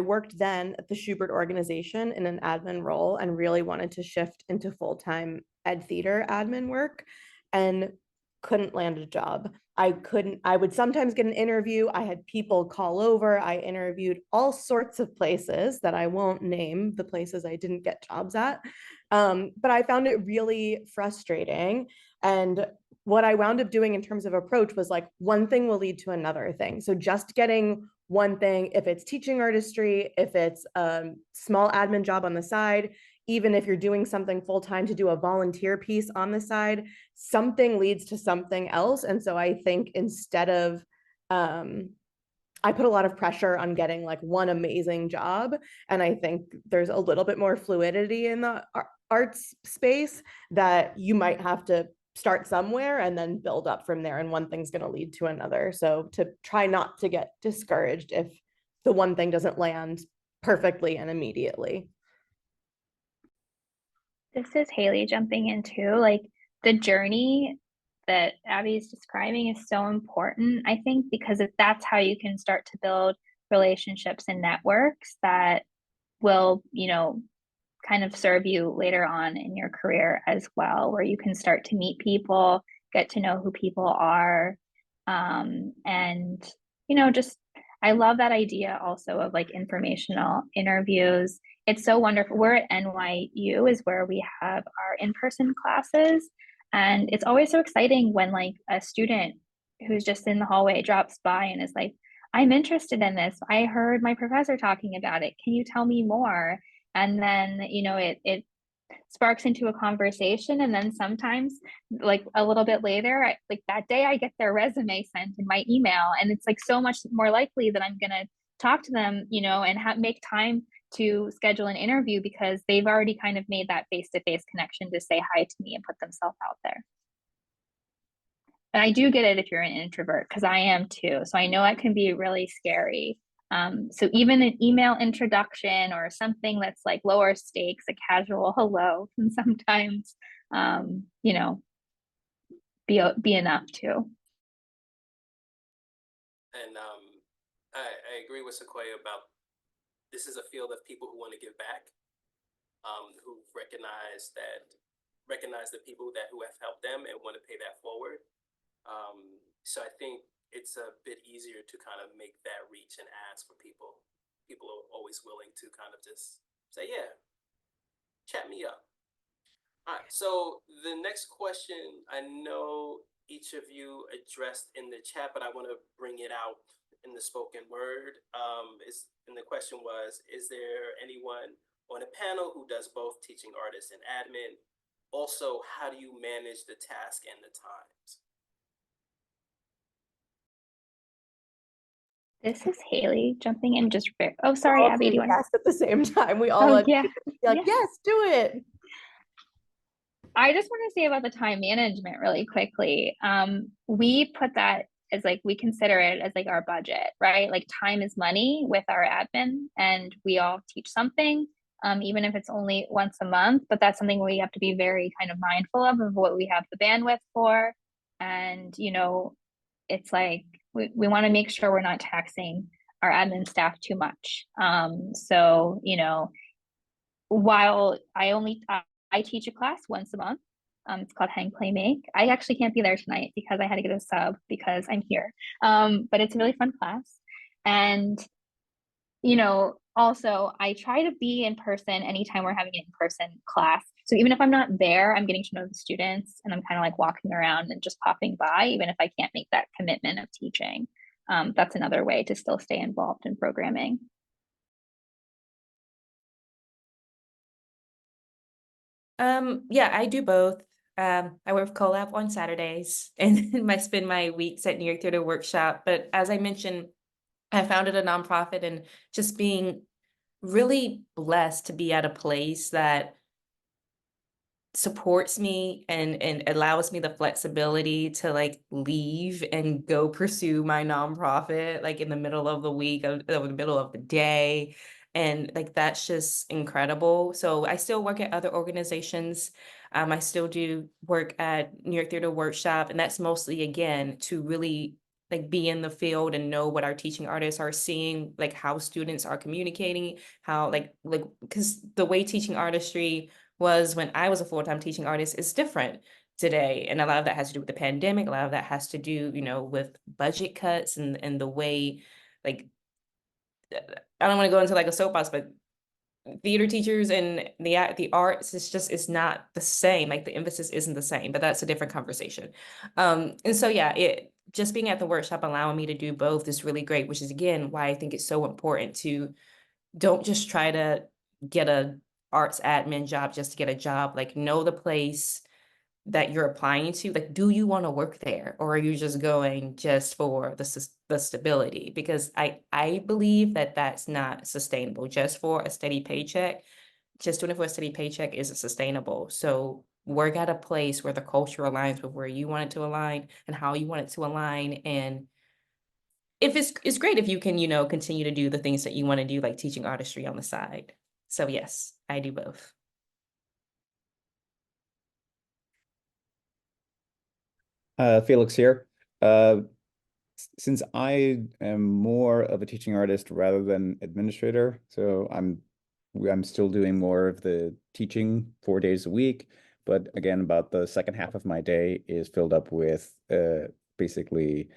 worked then at the Schubert organization in an admin role and really wanted to shift into full-time ed theater admin work and couldn't land a job. I would sometimes get an interview. I had people call over. I interviewed all sorts of places that I won't name, the places I didn't get jobs at. But I found it really frustrating. And what I wound up doing in terms of approach was like one thing will lead to another thing. So just getting one thing, if it's teaching artistry, if it's a small admin job on the side, even if you're doing something full-time to do a volunteer piece on the side, something leads to something else. And so I think instead of, I put a lot of pressure on getting like one amazing job. And I think there's a little bit more fluidity in the arts space that you might have to start somewhere and then build up from there. And one thing's going to lead to another. So to try not to get discouraged if the one thing doesn't land perfectly and immediately. This is Haley jumping in too. Like the journey that Abby is describing is so important, I think, because that's how you can start to build relationships and networks that will, you know, kind of serve you later on in your career as well, where you can start to meet people, get to know who people are. And, you know, just, I love that idea also of like informational interviews. It's so wonderful. We're at NYU is where we have our in-person classes. And it's always so exciting when like a student who's just in the hallway drops by and is like, I'm interested in this. I heard my professor talking about it. Can you tell me more? And then, you know, it sparks into a conversation. And then sometimes like a little bit later, like that day I get their resume sent in my email, and it's like so much more likely that I'm going to talk to them, you know, and make time to schedule an interview because they've already kind of made that face-to-face connection to say hi to me and put themselves out there. And I do get it if you're an introvert, because I am too. So I know it can be really scary. So even an email introduction or something that's like lower stakes, a casual hello can sometimes, you know, be enough too. And I agree with Psacoya about this is a field of people who want to give back, who recognize the people who have helped them and want to pay that forward. So I think it's a bit easier to kind of make that reach and ask for people. People are always willing to kind of just say, yeah, chat me up. All right, so the next question, I know each of you addressed in the chat, but I want to bring it out in the spoken word. And the question was, is there anyone on a panel who does both teaching artists and admin? Also, how do you manage the task and the times? This is Haley jumping in just oh, sorry, Abby, do you want to ask at the same time? We all yeah. like, yes, do it. I just want to say about the time management really quickly. We put that as like, we consider it as like our budget, right? Like time is money with our admin, and we all teach something, even if it's only once a month, but that's something we have to be very kind of mindful of what we have the bandwidth for. And, you know, it's like, we want to make sure we're not taxing our admin staff too much. So, you know, while I teach a class once a month. It's called Hang Play Make. I actually can't be there tonight because I had to get a sub because I'm here. But it's a really fun class. And, you know, also I try to be in person anytime we're having an in-person class. So even if I'm not there, I'm getting to know the students and I'm kind of like walking around and just popping by, even if I can't make that commitment of teaching. That's another way to still stay involved in programming. Yeah, I do both. I work with Collab on Saturdays and I spend my weeks at New York Theater Workshop. But as I mentioned, I founded a nonprofit, and just being really blessed to be at a place that supports me and allows me the flexibility to like leave and go pursue my nonprofit like in the middle of the week or the middle of the day. And like that's just incredible. So I still work at other organizations. I still do work at New York Theater Workshop, and that's mostly again to really like be in the field and know what our teaching artists are seeing, like how students are communicating, how like because the way teaching artistry was when I was a full-time teaching artist is different. today. And a lot of that has to do with the pandemic. A lot of that has to do, with budget cuts and the way, like, I don't want to go into like a soapbox, but theater teachers and the arts, it's not the same. Like the emphasis isn't the same, but that's a different conversation. And so yeah, it just being at the workshop, allowing me to do both is really great, which is again why I think it's so important to don't just try to get a arts admin job just to get a job. Like know the place that you're applying to. Like, do you want to work there, or are you just going just for the stability? Because I believe that that's not sustainable. Just for a steady paycheck, just doing it for a steady paycheck isn't sustainable. So work at a place where the culture aligns with where you want it to align and how you want it to align. And if it's great if you can, continue to do the things that you want to do, like teaching artistry on the side. So yes, I do both. Felix here. Since I am more of a teaching artist rather than administrator, so I'm still doing more of the teaching 4 days a week. But again, about the second half of my day is filled up with basically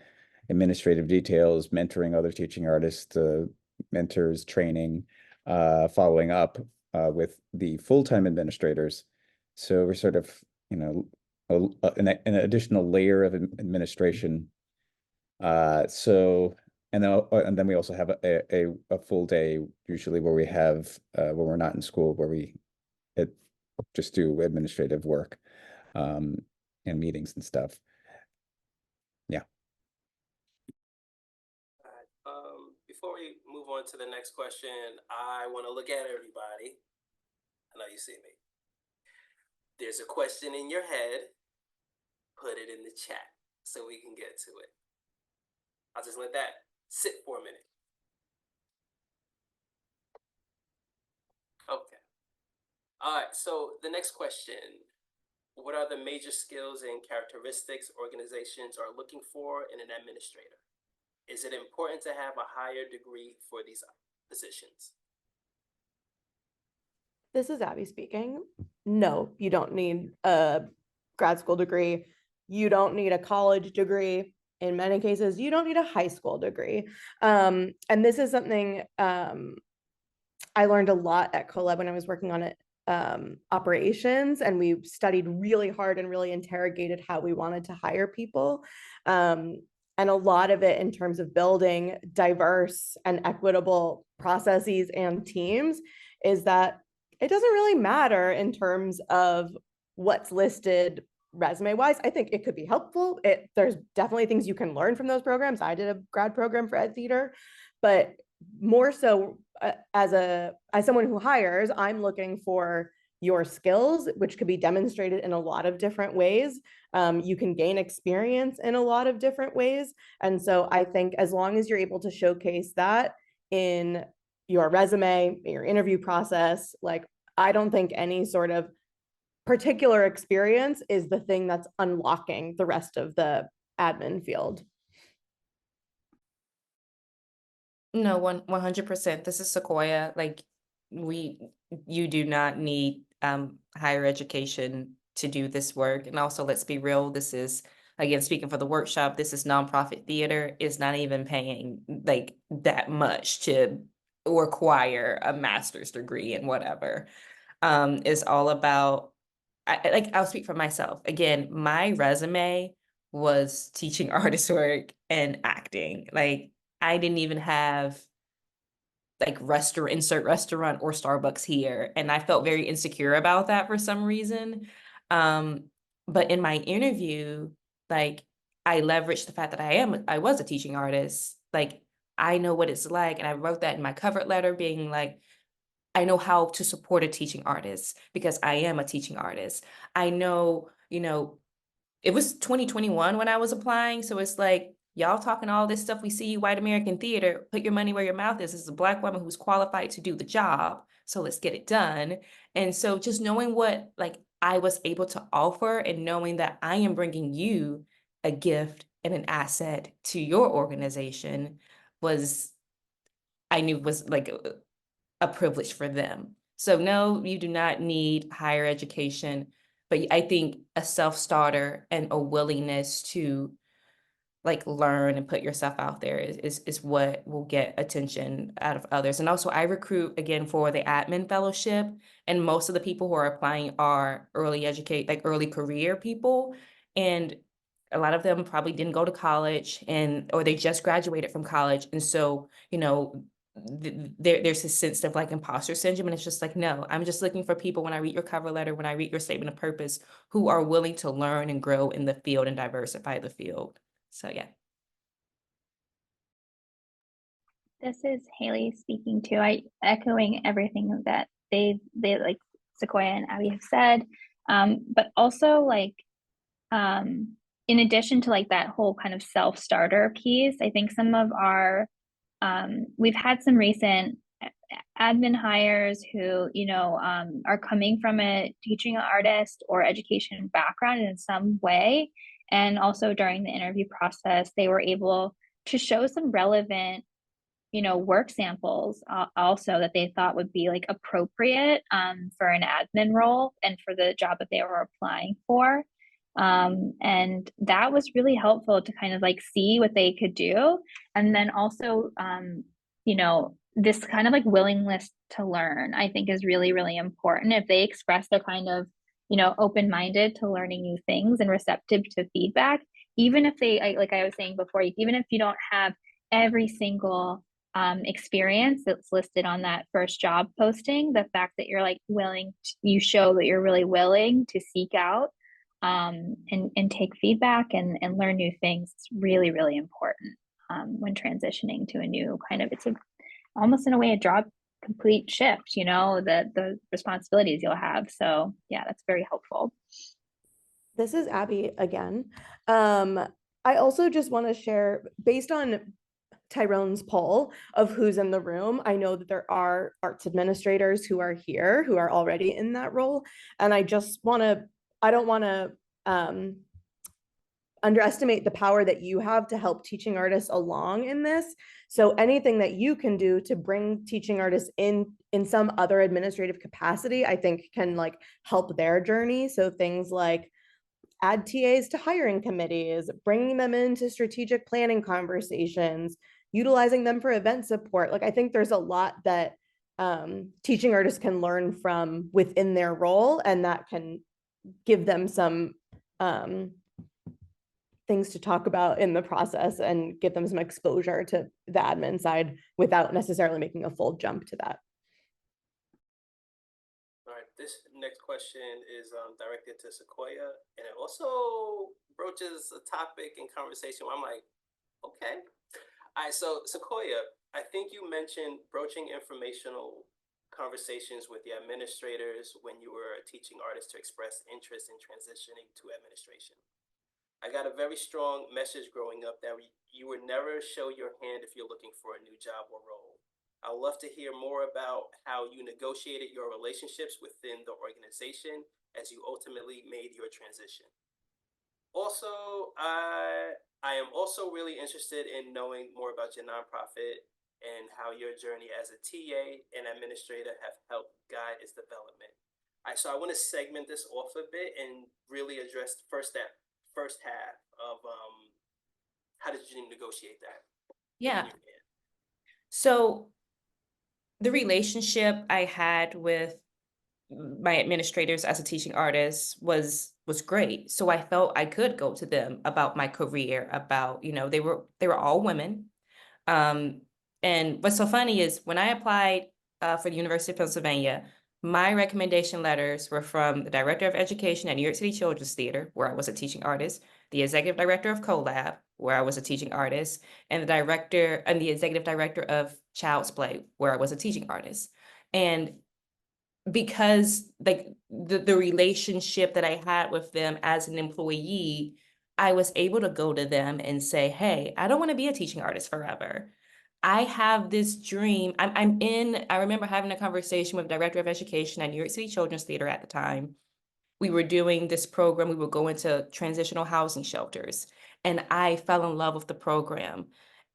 administrative details, mentoring other teaching artists, mentors, training, following up with the full-time administrators. So we're sort of, an additional layer of administration. And then we also have a full day usually where we have when we're not in school, where we just do administrative work and meetings and stuff. Yeah. Before we move on to the next question, I want to look at everybody. I know you see me. There's a question in your head. Put it in the chat so we can get to it. I'll just let that sit for a minute. Okay. All right, so the next question. What are the major skills and characteristics organizations are looking for in an administrator? Is it important to have a higher degree for these positions? This is Abby speaking. No, you don't need a grad school degree. You don't need a college degree. In many cases, you don't need a high school degree. And this is something I learned a lot at CoLab when I was working on it, operations, and we studied really hard and really interrogated how we wanted to hire people. And a lot of it in terms of building diverse and equitable processes and teams is that it doesn't really matter in terms of what's listed resume wise. I think it could be helpful. There's definitely things you can learn from those programs. I did a grad program for Ed Theater, but more so as someone who hires, I'm looking for your skills, which could be demonstrated in a lot of different ways. You can gain experience in a lot of different ways. And so I think as long as you're able to showcase that in your resume, your interview process, like I don't think any sort of particular experience is the thing that's unlocking the rest of the admin field. No, 100%. This is Psacoya. Like you do not need higher education to do this work. And also, let's be real, this is, again, speaking for the workshop, this is nonprofit theater. It's not even paying like that much to require a master's degree in whatever. It's all about, I'll speak for myself. Again, my resume was teaching artist work and acting. Like I didn't even have like insert restaurant or Starbucks here. And I felt very insecure about that for some reason. But in my interview, like I leveraged the fact that I was a teaching artist. Like I know what it's like. And I wrote that in my cover letter being like, I know how to support a teaching artist because I am a teaching artist. I know, it was 2021 when I was applying. So it's like, y'all talking all this stuff. We see you, white American theater, put your money where your mouth is. This is a Black woman who's qualified to do the job. So let's get it done. And so just knowing what like I was able to offer and knowing that I am bringing you a gift and an asset to your organization I knew was like a privilege for them. So no, you do not need higher education. But I think a self-starter and a willingness to like learn and put yourself out there is what will get attention out of others. And also I recruit again for the admin fellowship, and most of the people who are applying are early career people. And a lot of them probably didn't go to college or they just graduated from college. And so, there's a sense of like imposter syndrome. And it's just like, no, I'm just looking for people when I read your cover letter, when I read your statement of purpose, who are willing to learn and grow in the field and diversify the field. So yeah. This is Haley speaking too. I echoing everything that they like Psacoya and Abby have said. But also like in addition to like that whole kind of self-starter piece, I think some of our we've had some recent admin hires who, are coming from a teaching artist or education background in some way. And also during the interview process, they were able to show some relevant, work samples also that they thought would be like appropriate for an admin role and for the job that they were applying for. And that was really helpful to kind of like see what they could do. And then also, this kind of like willingness to learn, I think is really, really important. If they express their kind of, open-minded to learning new things and receptive to feedback, even if like I was saying before, even if you don't have every single experience that's listed on that first job posting, the fact that you're like you show that you're really willing to seek out and take feedback and learn new things. It's really, really important when transitioning to a new kind of, it's almost in a way a job complete shift, the responsibilities you'll have. So yeah, that's very helpful. This is Abby again. I also just want to share, based on Tyrone's poll of who's in the room, I know that there are arts administrators who are here who are already in that role. And I don't want to underestimate the power that you have to help teaching artists along in this. So anything that you can do to bring teaching artists in some other administrative capacity, I think can like help their journey. So things like add TAs to hiring committees, bringing them into strategic planning conversations, utilizing them for event support. Like I think there's a lot that teaching artists can learn from within their role, and that can give them some things to talk about in the process and give them some exposure to the admin side without necessarily making a full jump to that. All right, this next question is directed to Psacoya, and it also broaches a topic in conversation where I'm like, okay. All right, so Psacoya, I think you mentioned broaching informational conversations with the administrators when you were a teaching artist to express interest in transitioning to administration. I got a very strong message growing up that you would never show your hand if you're looking for a new job or role. I'd love to hear more about how you negotiated your relationships within the organization as you ultimately made your transition. Also, I am also really interested in knowing more about your nonprofit and how your journey as a TA and administrator have helped guide its development. All right, so I want to segment this off a bit and really address the first half of how did you negotiate that? Yeah. So the relationship I had with my administrators as a teaching artist was great. So I felt I could go to them about my career, about, they were all women. And what's so funny is when I applied for the University of Pennsylvania, my recommendation letters were from the Director of Education at New York City Children's Theater, where I was a teaching artist, the Executive Director of CoLab, where I was a teaching artist, and the Executive Director of Child's Play, where I was a teaching artist. And because like the relationship that I had with them as an employee, I was able to go to them and say, hey, I don't want to be a teaching artist forever. I have this dream. I remember having a conversation with the Director of Education at New York City Children's Theater at the time. We were doing this program. We would go into transitional housing shelters, and I fell in love with the program.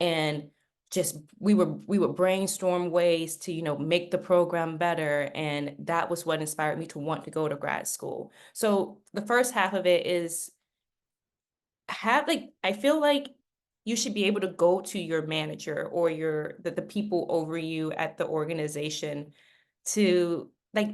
And just we would brainstorm ways to, you know, make the program better. And that was what inspired me to want to go to grad school. So the first half of it is I feel like you should be able to go to your manager or the people over you at the organization to like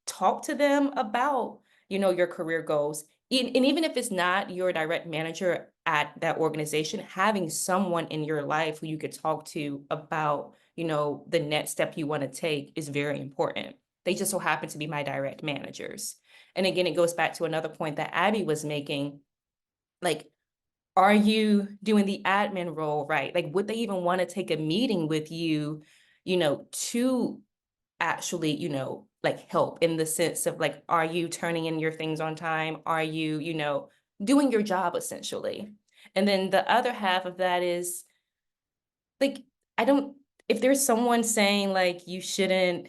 talk to them about, you know, your career goals. And even if it's not your direct manager at that organization, having someone in your life who you could talk to about, you know, the next step you want to take is very important. They just so happen to be my direct managers. And again, it goes back to another point that Abby was making. Like, are you doing the admin role right? Like, would they even want to take a meeting with you, you know, to actually, you know, like help in the sense of like, are you turning in your things on time? Are you, you know, doing your job essentially? And then the other half of that is like, if there's someone saying like, you shouldn't,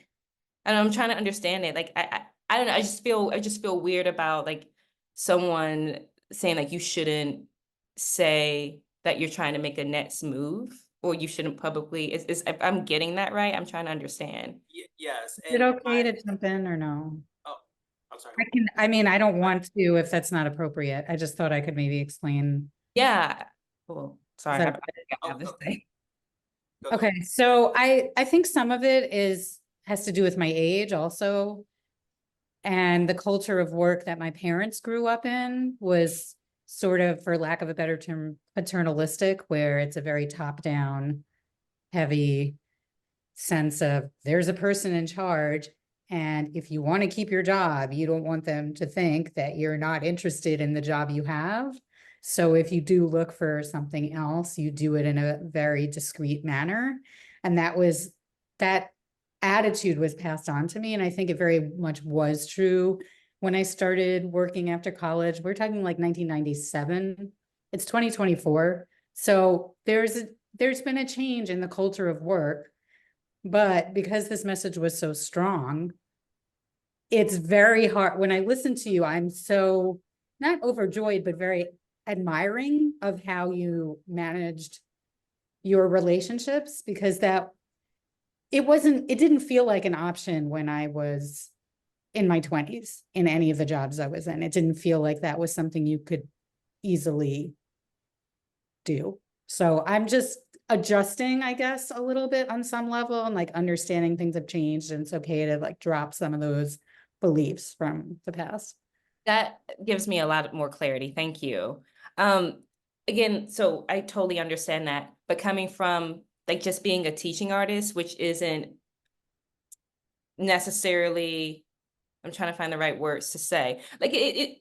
and I'm trying to understand it. Like, I don't know. I just feel weird about like someone saying like, you shouldn't say that you're trying to make a next move or you shouldn't publicly, if I'm getting that right, I'm trying to understand. Yes. Is it okay to jump in or no? Oh, I'm sorry. I mean, I don't want to if that's not appropriate. I just thought I could maybe explain. Yeah. Well, sorry, that I have this okay. thing. Go ahead. Okay, so I think some of it has to do with my age also. And the culture of work that my parents grew up in was sort of, for lack of a better term, paternalistic, where it's a very top-down, heavy sense of there's a person in charge. And if you want to keep your job, you don't want them to think that you're not interested in the job you have. So if you do look for something else, you do it in a very discreet manner. And that attitude was passed on to me. And I think it very much was true when I started working after college. We're talking like 1997. It's 2024. So there's been a change in the culture of work. But because this message was so strong, it's very hard. When I listen to you, I'm so not overjoyed, but very admiring of how you managed your relationships, because it didn't feel like an option when I was in my 20s in any of the jobs I was in. It didn't feel like that was something you could easily do. So I'm just adjusting, I guess, a little bit on some level, and like understanding things have changed and it's okay to like drop some of those beliefs from the past. That gives me a lot more clarity. Thank you. Again, so I totally understand that, but coming from like just being a teaching artist, which isn't necessarily, I'm trying to find the right words to say. Like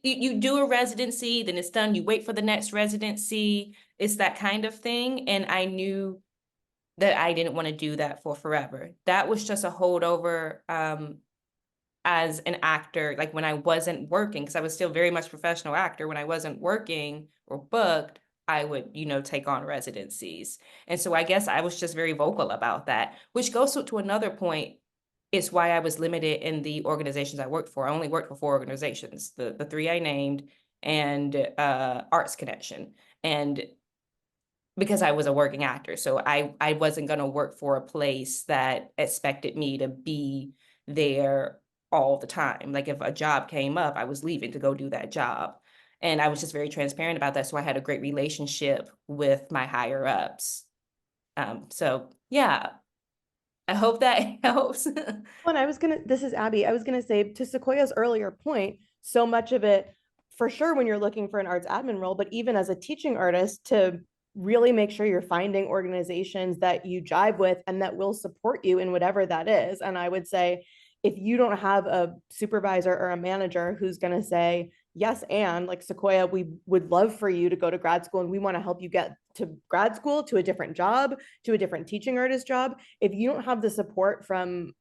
you do a residency, then it's done. You wait for the next residency. It's that kind of thing. And I knew that I didn't want to do that for forever. That was just a holdover as an actor, like when I wasn't working, because I was still very much professional actor. When I wasn't working or booked, I would, you know, take on residencies. And so I guess I was just very vocal about that, which goes to another point. It's why I was limited in the organizations I worked for. I only worked for 4 organizations, the 3 I named, and Arts Connection. And because I was a working actor, so I wasn't going to work for a place that expected me to be there all the time. Like if a job came up, I was leaving to go do that job. And I was just very transparent about that. So I had a great relationship with my higher ups. So yeah, I hope that helps. This is Abby. I was gonna say, to Sequoia's earlier point, so much of it, for sure, when you're looking for an arts admin role, but even as a teaching artist, to really make sure you're finding organizations that you jive with and that will support you in whatever that is. And I would say, if you don't have a supervisor or a manager who's gonna say, yes, and like Sequoia, we would love for you to go to grad school and we want to help you get to grad school, to a different job, to a different teaching artist job. If you don't have the support from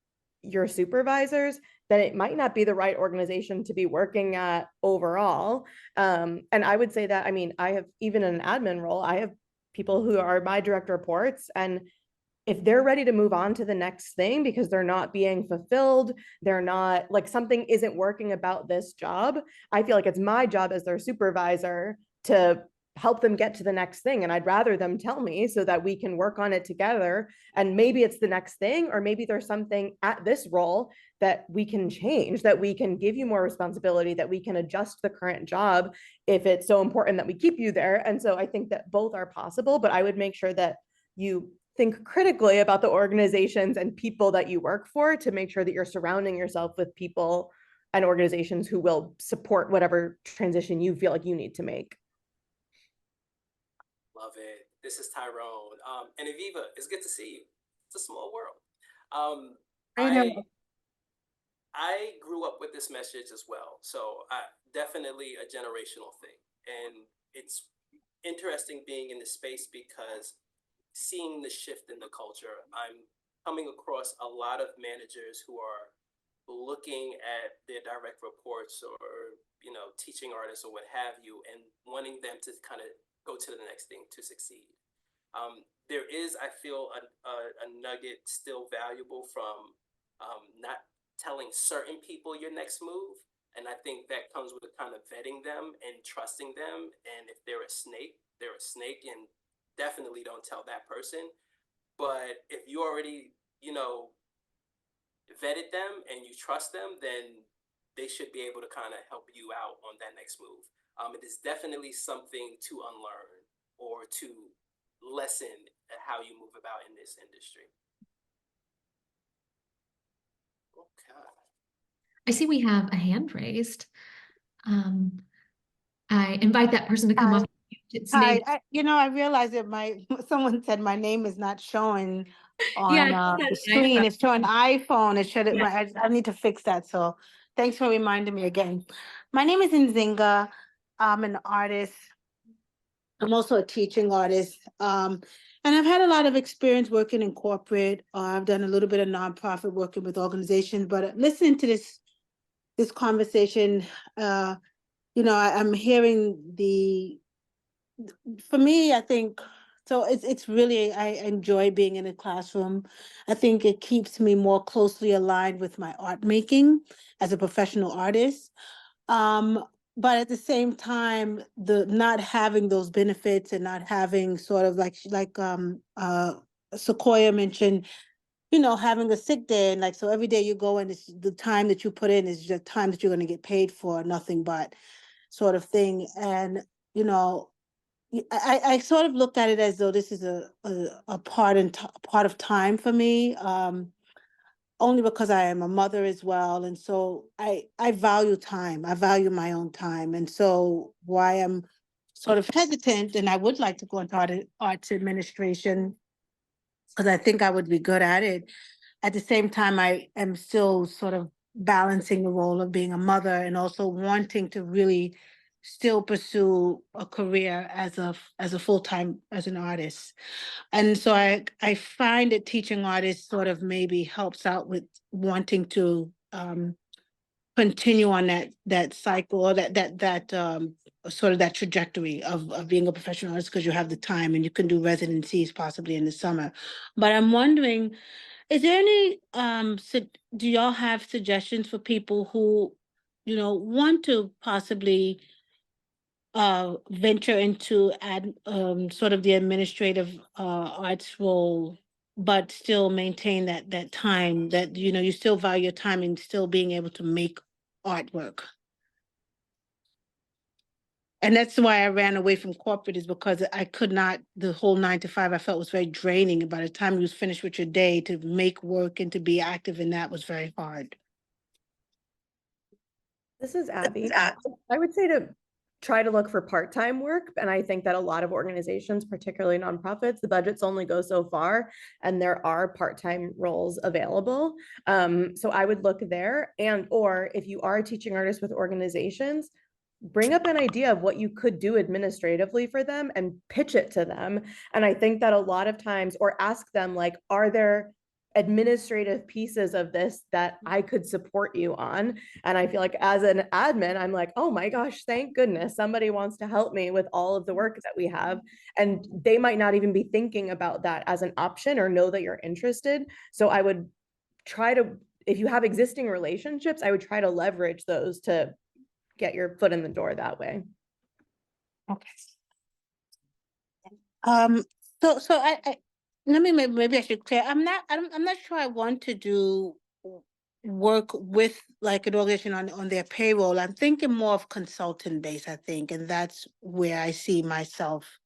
your supervisors, then it might not be the right organization to be working at overall. And I would say that, I mean, I have, even in an admin role, I have people who are my direct reports, and if they're ready to move on to the next thing because they're not being fulfilled, they're not, like, something isn't working about this job, I feel like it's my job as their supervisor to help them get to the next thing. And I'd rather them tell me so that we can work on it together. And maybe it's the next thing, or maybe there's something at this role that we can change, that we can give you more responsibility, that we can adjust the current job if it's so important that we keep you there. And so I think that both are possible, but I would make sure that you think critically about the organizations and people that you work for to make sure that you're surrounding yourself with people and organizations who will support whatever transition you feel like you need to make. Love it. This is Tyrone. And Aviva, it's good to see you. It's a small world. I know. I grew up with this message as well. So definitely a generational thing. And it's interesting being in this space because seeing the shift in the culture, I'm coming across a lot of managers who are looking at their direct reports or, teaching artists or what have you, and wanting them to kind of go to the next thing to succeed. There is, I feel, a nugget still valuable from not telling certain people your next move. And I think that comes with kind of vetting them and trusting them. And if they're a snake, they're a snake, and definitely don't tell that person. But if you already, vetted them and you trust them, then they should be able to kind of help you out on that next move. It is definitely something to unlearn or to lessen how you move about in this industry. Okay. I see we have a hand raised. I invite that person to come Hi. up. It's Hi, named- I realized that someone said my name is not showing on Yeah, the that's screen. iPhone. It's showing iPhone. It should. Yeah. I need to fix that. So thanks for reminding me again. My name is Nzinga. I'm an artist. I'm also a teaching artist. And I've had a lot of experience working in corporate. I've done a little bit of nonprofit working with organizations, but listening to this conversation, I'm hearing for me, I think, so it's really, I enjoy being in a classroom. I think it keeps me more closely aligned with my art making as a professional artist. But at the same time, the not having those benefits and not having sort of like Psacoya mentioned, having a sick day, and so every day you go and it's the time that you put in is the time that you're going to get paid for, nothing but sort of thing. And I sort of looked at it as though this is a part of time for me, only because I am a mother as well, and so I value time. I value my own time, and so why I'm sort of hesitant, and I would like to go into arts administration because I think I would be good at it. At the same time, I am still sort of balancing the role of being a mother and also wanting to really still pursue a career as a full-time as an artist. And so I find that teaching artists sort of maybe helps out with wanting to continue on that cycle, or that sort of that trajectory of being a professional artist, because you have the time and you can do residencies possibly in the summer. But I'm wondering, is there any do y'all have suggestions for people who, want to possibly venture into sort of the administrative arts role, but still maintain that time that you still value your time and still being able to make artwork? And that's why I ran away from corporate, is because I could not, the whole 9 to 5 I felt was very draining. And by the time you was finished with your day, to make work and to be active in that was very hard. This is Abby. I would say to try to look for part-time work. And I think that a lot of organizations, particularly nonprofits, the budgets only go so far, and there are part-time roles available. So I would look there, or if you are a teaching artist with organizations, bring up an idea of what you could do administratively for them and pitch it to them. And I think that a lot of times, or ask them, like, are there administrative pieces of this that I could support you on? And I feel like as an admin, I'm like, oh my gosh, thank goodness somebody wants to help me with all of the work that we have. And they might not even be thinking about that as an option or know that you're interested. So I would try to, if you have existing relationships, I would try to leverage those to get your foot in the door that way. Okay. So let me maybe I should clear. I'm not sure I want to do work with like an organization on their payroll. I'm thinking more of consultant based, I think, and that's where I see myself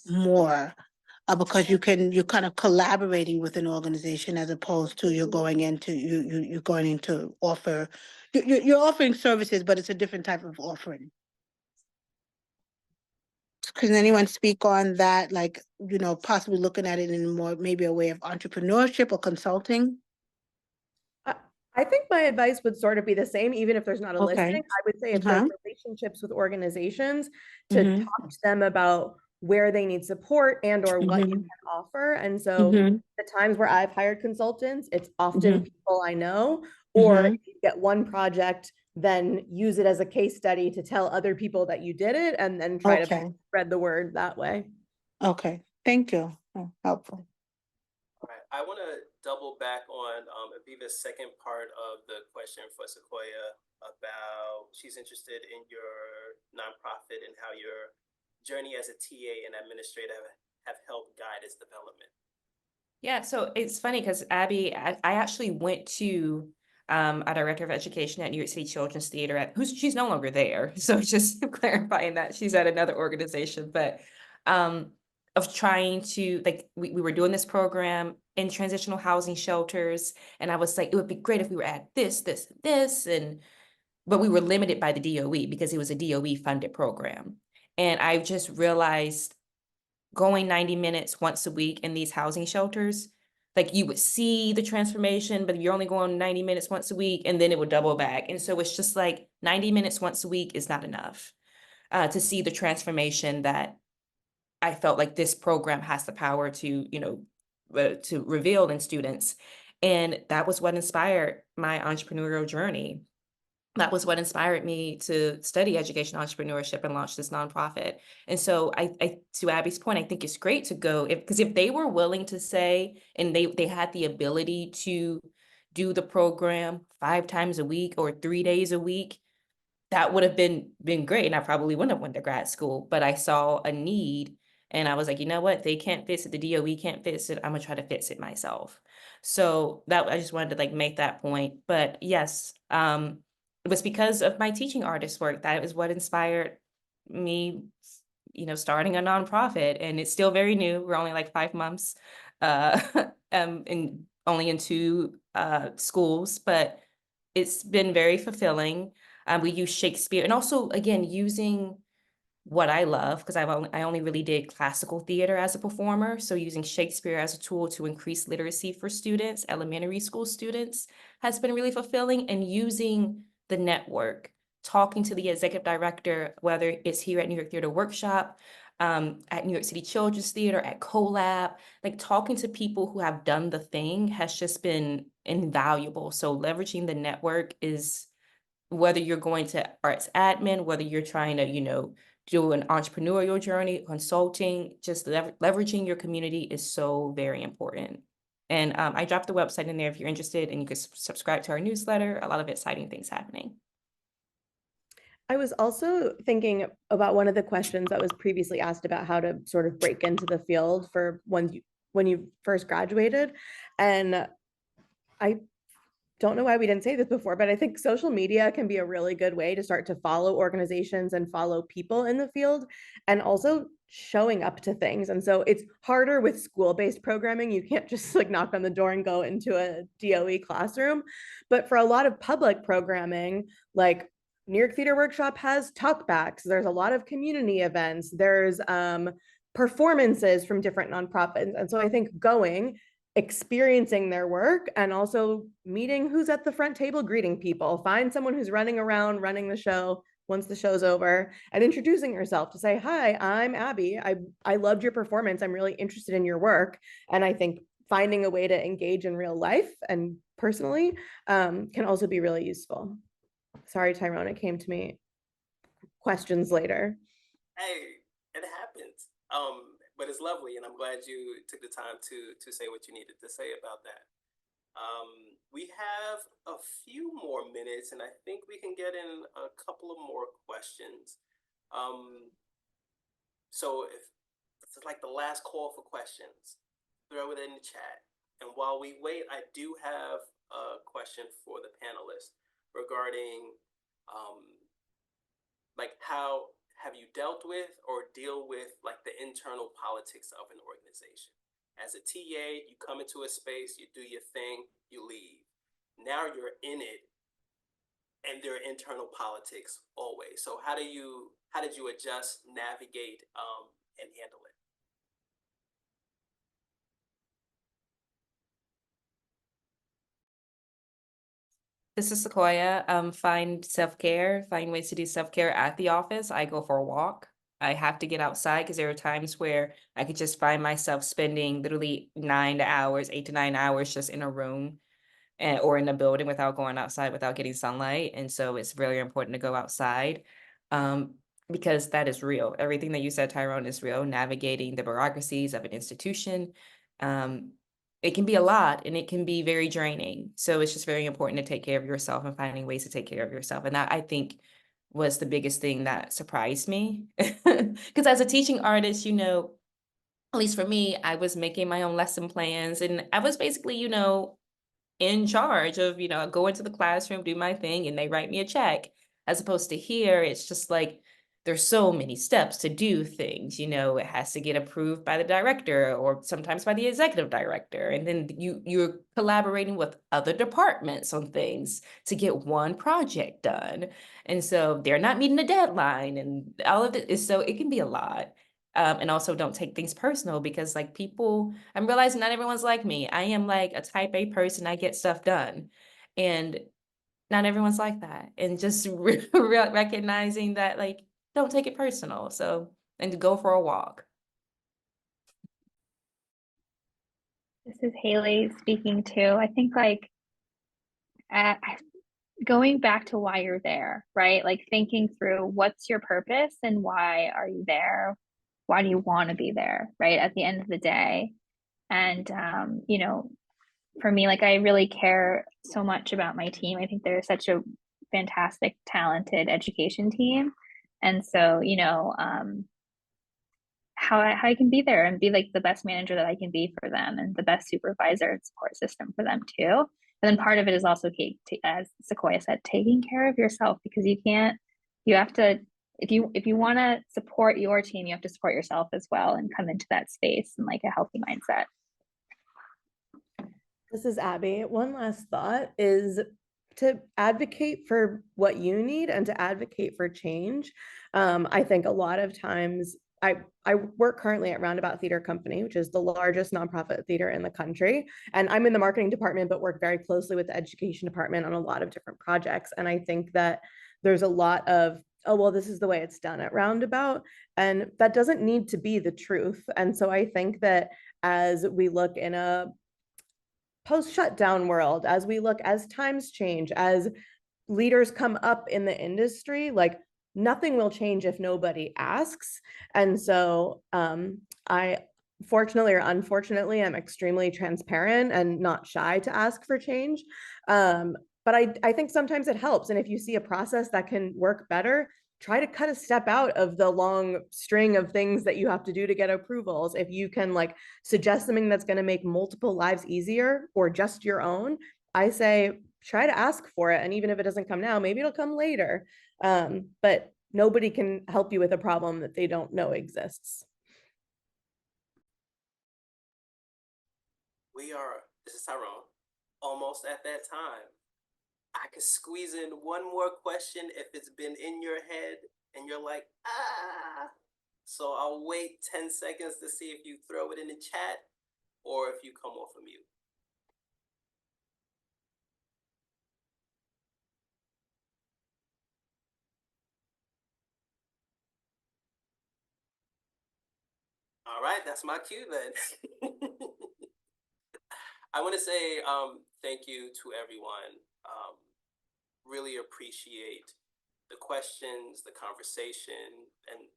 more. Because you're kind of collaborating with an organization as opposed to you're going into you're going into offer you're offering services, but it's a different type of offering. Can anyone speak on that? Like, possibly looking at it in more maybe a way of entrepreneurship or consulting? I think my advice would sort of be the same, even if there's not a listing. Okay. I would say if there's relationships with organizations, to Mhm. talk to them about where they need support and or what you Mhm. can offer. And so Mhm. the times where I've hired consultants, it's often Mhm. people I know, or Mhm. if you get one project, then use it as a case study to tell other people that you did it and then try to Okay. spread the word that way. Okay. Thank you. Oh, helpful. All right, I want to double back on Aviva's second part of the question for Psacoya about she's interested in your nonprofit and how your journey as a TA and administrator have helped guide its development. Yeah, so it's funny because Abby, I actually went to our director of education at New York City Children's Theater she's no longer there. So just clarifying that she's at another organization, but of trying to like we were doing this program in transitional housing shelters, and I was like, it would be great if we were at this, but we were limited by the DOE because it was a DOE funded program. And I just realized going 90 minutes once a week in these housing shelters, like you would see the transformation, but you're only going 90 minutes once a week and then it would double back. And so it's just like 90 minutes once a week is not enough to see the transformation that I felt like this program has the power to, to reveal in students. And that was what inspired my entrepreneurial journey. That was what inspired me to study education entrepreneurship and launch this nonprofit. And so I to Abby's point, I think it's great to go because if they were willing to say, and they had the ability to do the program 5 times a week or 3 days a week, that would have been great. And I probably wouldn't have went to grad school, but I saw a need and I was like, you know what? They can't fix it. The DOE can't fix it. I'm gonna try to fix it myself. So that I just wanted to like make that point. But yes, it was because of my teaching artist work. That is what inspired me, starting a nonprofit. And it's still very new. We're only like 5 months, and only in 2 schools, but it's been very fulfilling. We use Shakespeare and also again using what I love because I only really did classical theater as a performer. So using Shakespeare as a tool to increase literacy for students, elementary school students, has been really fulfilling. And using the network, talking to the executive director, whether it's here at New York Theater Workshop, at New York City Children's Theater, at CoLab, like talking to people who have done the thing has just been invaluable. So leveraging the network is whether you're going to arts admin, whether you're trying to, do an entrepreneurial journey, consulting, just leveraging your community is so very important. And I dropped the website in there if you're interested, and you can subscribe to our newsletter. A lot of exciting things happening. I was also thinking about one of the questions that was previously asked about how to sort of break into the field for when you first graduated. And I don't know why we didn't say this before, but I think social media can be a really good way to start to follow organizations and follow people in the field, and also showing up to things. And so it's harder with school-based programming. You can't just like knock on the door and go into a DOE classroom. But for a lot of public programming, like New York Theater Workshop has talkbacks. There's a lot of community events. There's performances from different nonprofits. And so I think experiencing their work and also meeting who's at the front table, greeting people, find someone who's running around, running the show once the show's over, and introducing yourself to say, hi, I'm Abby. I loved your performance. I'm really interested in your work. And I think finding a way to engage in real life and personally can also be really useful. Sorry, Tyrone, it came to me questions later. Hey, it happens. But it's lovely, and I'm glad you took the time to say what you needed to say about that. We have a few more minutes, and I think we can get in a couple of more questions. So if this is like the last call for questions. Throw it in the chat. And while we wait, I do have a question for the panelists regarding like how have you dealt with or deal with like the internal politics of an organization? As a TA, you come into a space, you do your thing, you leave. Now you're in it, and there are internal politics always. So how did you adjust, navigate, and handle it? This is Sequoia. Find self-care, find ways to do self-care at the office. I go for a walk. I have to get outside because there are times where I could just find myself spending literally 8 to 9 hours just in a room or in a building without going outside, without getting sunlight. And so it's really important to go outside because that is real. Everything that you said, Tyrone, is real. Navigating the bureaucracies of an institution. It can be a lot and it can be very draining. So it's just very important to take care of yourself and finding ways to take care of yourself. And that, I think, was the biggest thing that surprised me. Because as a teaching artist, you know, at least for me, I was making my own lesson plans and I was basically, you know, in charge of, you know, go into the classroom, do my thing, and they write me a check. As opposed to here, it's just like there's so many steps to do things. You know, it has to get approved by the director or sometimes by the executive director. And then you're collaborating with other departments on things to get one project done. And so they're not meeting the deadline and all of it is, so it can be a lot. And also don't take things personal because like people, I'm realizing not everyone's like me. I am like a type A person. I get stuff done and not everyone's like that. And just recognizing that like, don't take it personal. So, and to go for a walk. This is Haley speaking too. I think like going back to why you're there, right? Like thinking through what's your purpose and why are you there? Why do you want to be there, right? At the end of the day. And, you know, for me, like I really care so much about my team. I think they're such a fantastic, talented education team. And so, you know, how I can be there and be like the best manager that I can be for them and the best supervisor and support system for them too. And then part of it is also, as Sequoia said, taking care of yourself because you have to, if you want to support your team, you have to support yourself as well and come into that space in like a healthy mindset. This is Abby. One last thought is to advocate for what you need and to advocate for change. I think a lot of times I work currently at Roundabout Theater Company, which is the largest nonprofit theater in the country. And I'm in the marketing department, but work very closely with the education department on a lot of different projects. And I think that there's a lot of, oh, well, this is the way it's done at Roundabout. And that doesn't need to be the truth. And so I think that as we look in a post-shutdown world, as we look, as times change, as leaders come up in the industry, like nothing will change if nobody asks. And so I, fortunately or unfortunately, I'm extremely transparent and not shy to ask for change. But I think sometimes it helps. And if you see a process that can work better, try to cut a step out of the long string of things that you have to do to get approvals. If you can like suggest something that's going to make multiple lives easier or just your own, I say try to ask for it. And even if it doesn't come now, maybe it'll come later. But nobody can help you with a problem that they don't know exists. This is Tyrone, almost at that time. I could squeeze in one more question if it's been in your head and you're like, ah. So I'll wait 10 seconds to see if you throw it in the chat or if you come off of mute. All right, that's my cue then. I want to say thank you to everyone. Really appreciate the questions, the conversation, and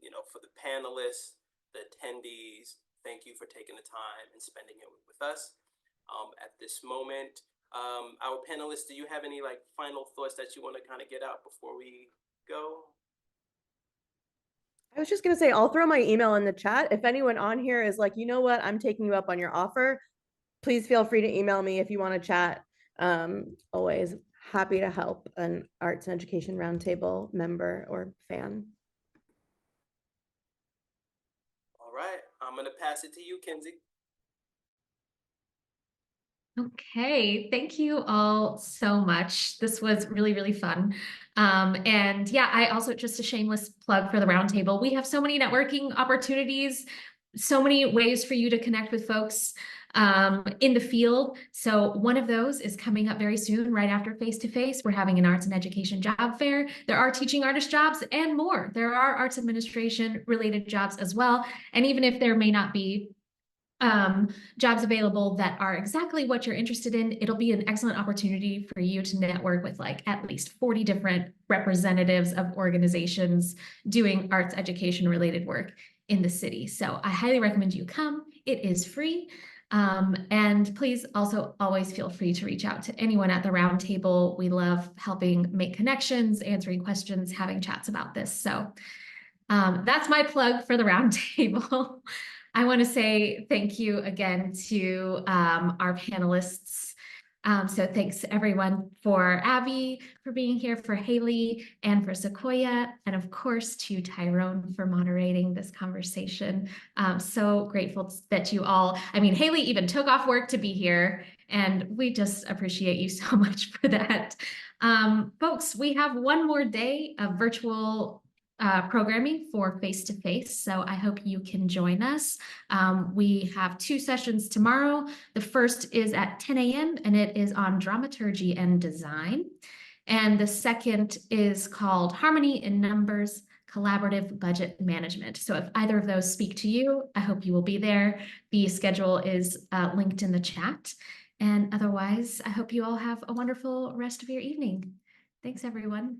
you know, for the panelists, the attendees, thank you for taking the time and spending it with us. At this moment, our panelists, do you have any like final thoughts that you want to kind of get out before we go? I was just gonna say, I'll throw my email in the chat. If anyone on here is like, you know what, I'm taking you up on your offer, please feel free to email me if you want to chat. Always happy to help an Arts and Education Roundtable member or fan. All right, I'm gonna pass it to you, Kenzie. Okay, thank you all so much. This was really, really fun. And yeah, I also, just a shameless plug for the Roundtable. We have so many networking opportunities, so many ways for you to connect with folks in the field. So one of those is coming up very soon, right after Face2Face. We're having an arts and education job fair. There are teaching artist jobs and more. There are arts administration related jobs as well. And even if there may not be jobs available that are exactly what you're interested in, it'll be an excellent opportunity for you to network with like at least 40 different representatives of organizations doing arts education related work in the city. So I highly recommend you come. It is free. And please also always feel free to reach out to anyone at the Roundtable. We love helping make connections, answering questions, having chats about this. So that's my plug for the Roundtable. I want to say thank you again to our panelists. So thanks everyone, for Abby for being here, for Haley, and for Psacoya, and of course to Tyrone for moderating this conversation. So grateful that you all, I mean, Haley even took off work to be here, and we just appreciate you so much for that. Folks, we have one more day of virtual programming for Face2Face. So I hope you can join us. We have 2 sessions tomorrow. The first is at 10 a.m. and it is on dramaturgy and design. And the second is called Harmony in Numbers, Collaborative Budget Management. So if either of those speak to you, I hope you will be there. The schedule is linked in the chat. And otherwise, I hope you all have a wonderful rest of your evening. Thanks, everyone.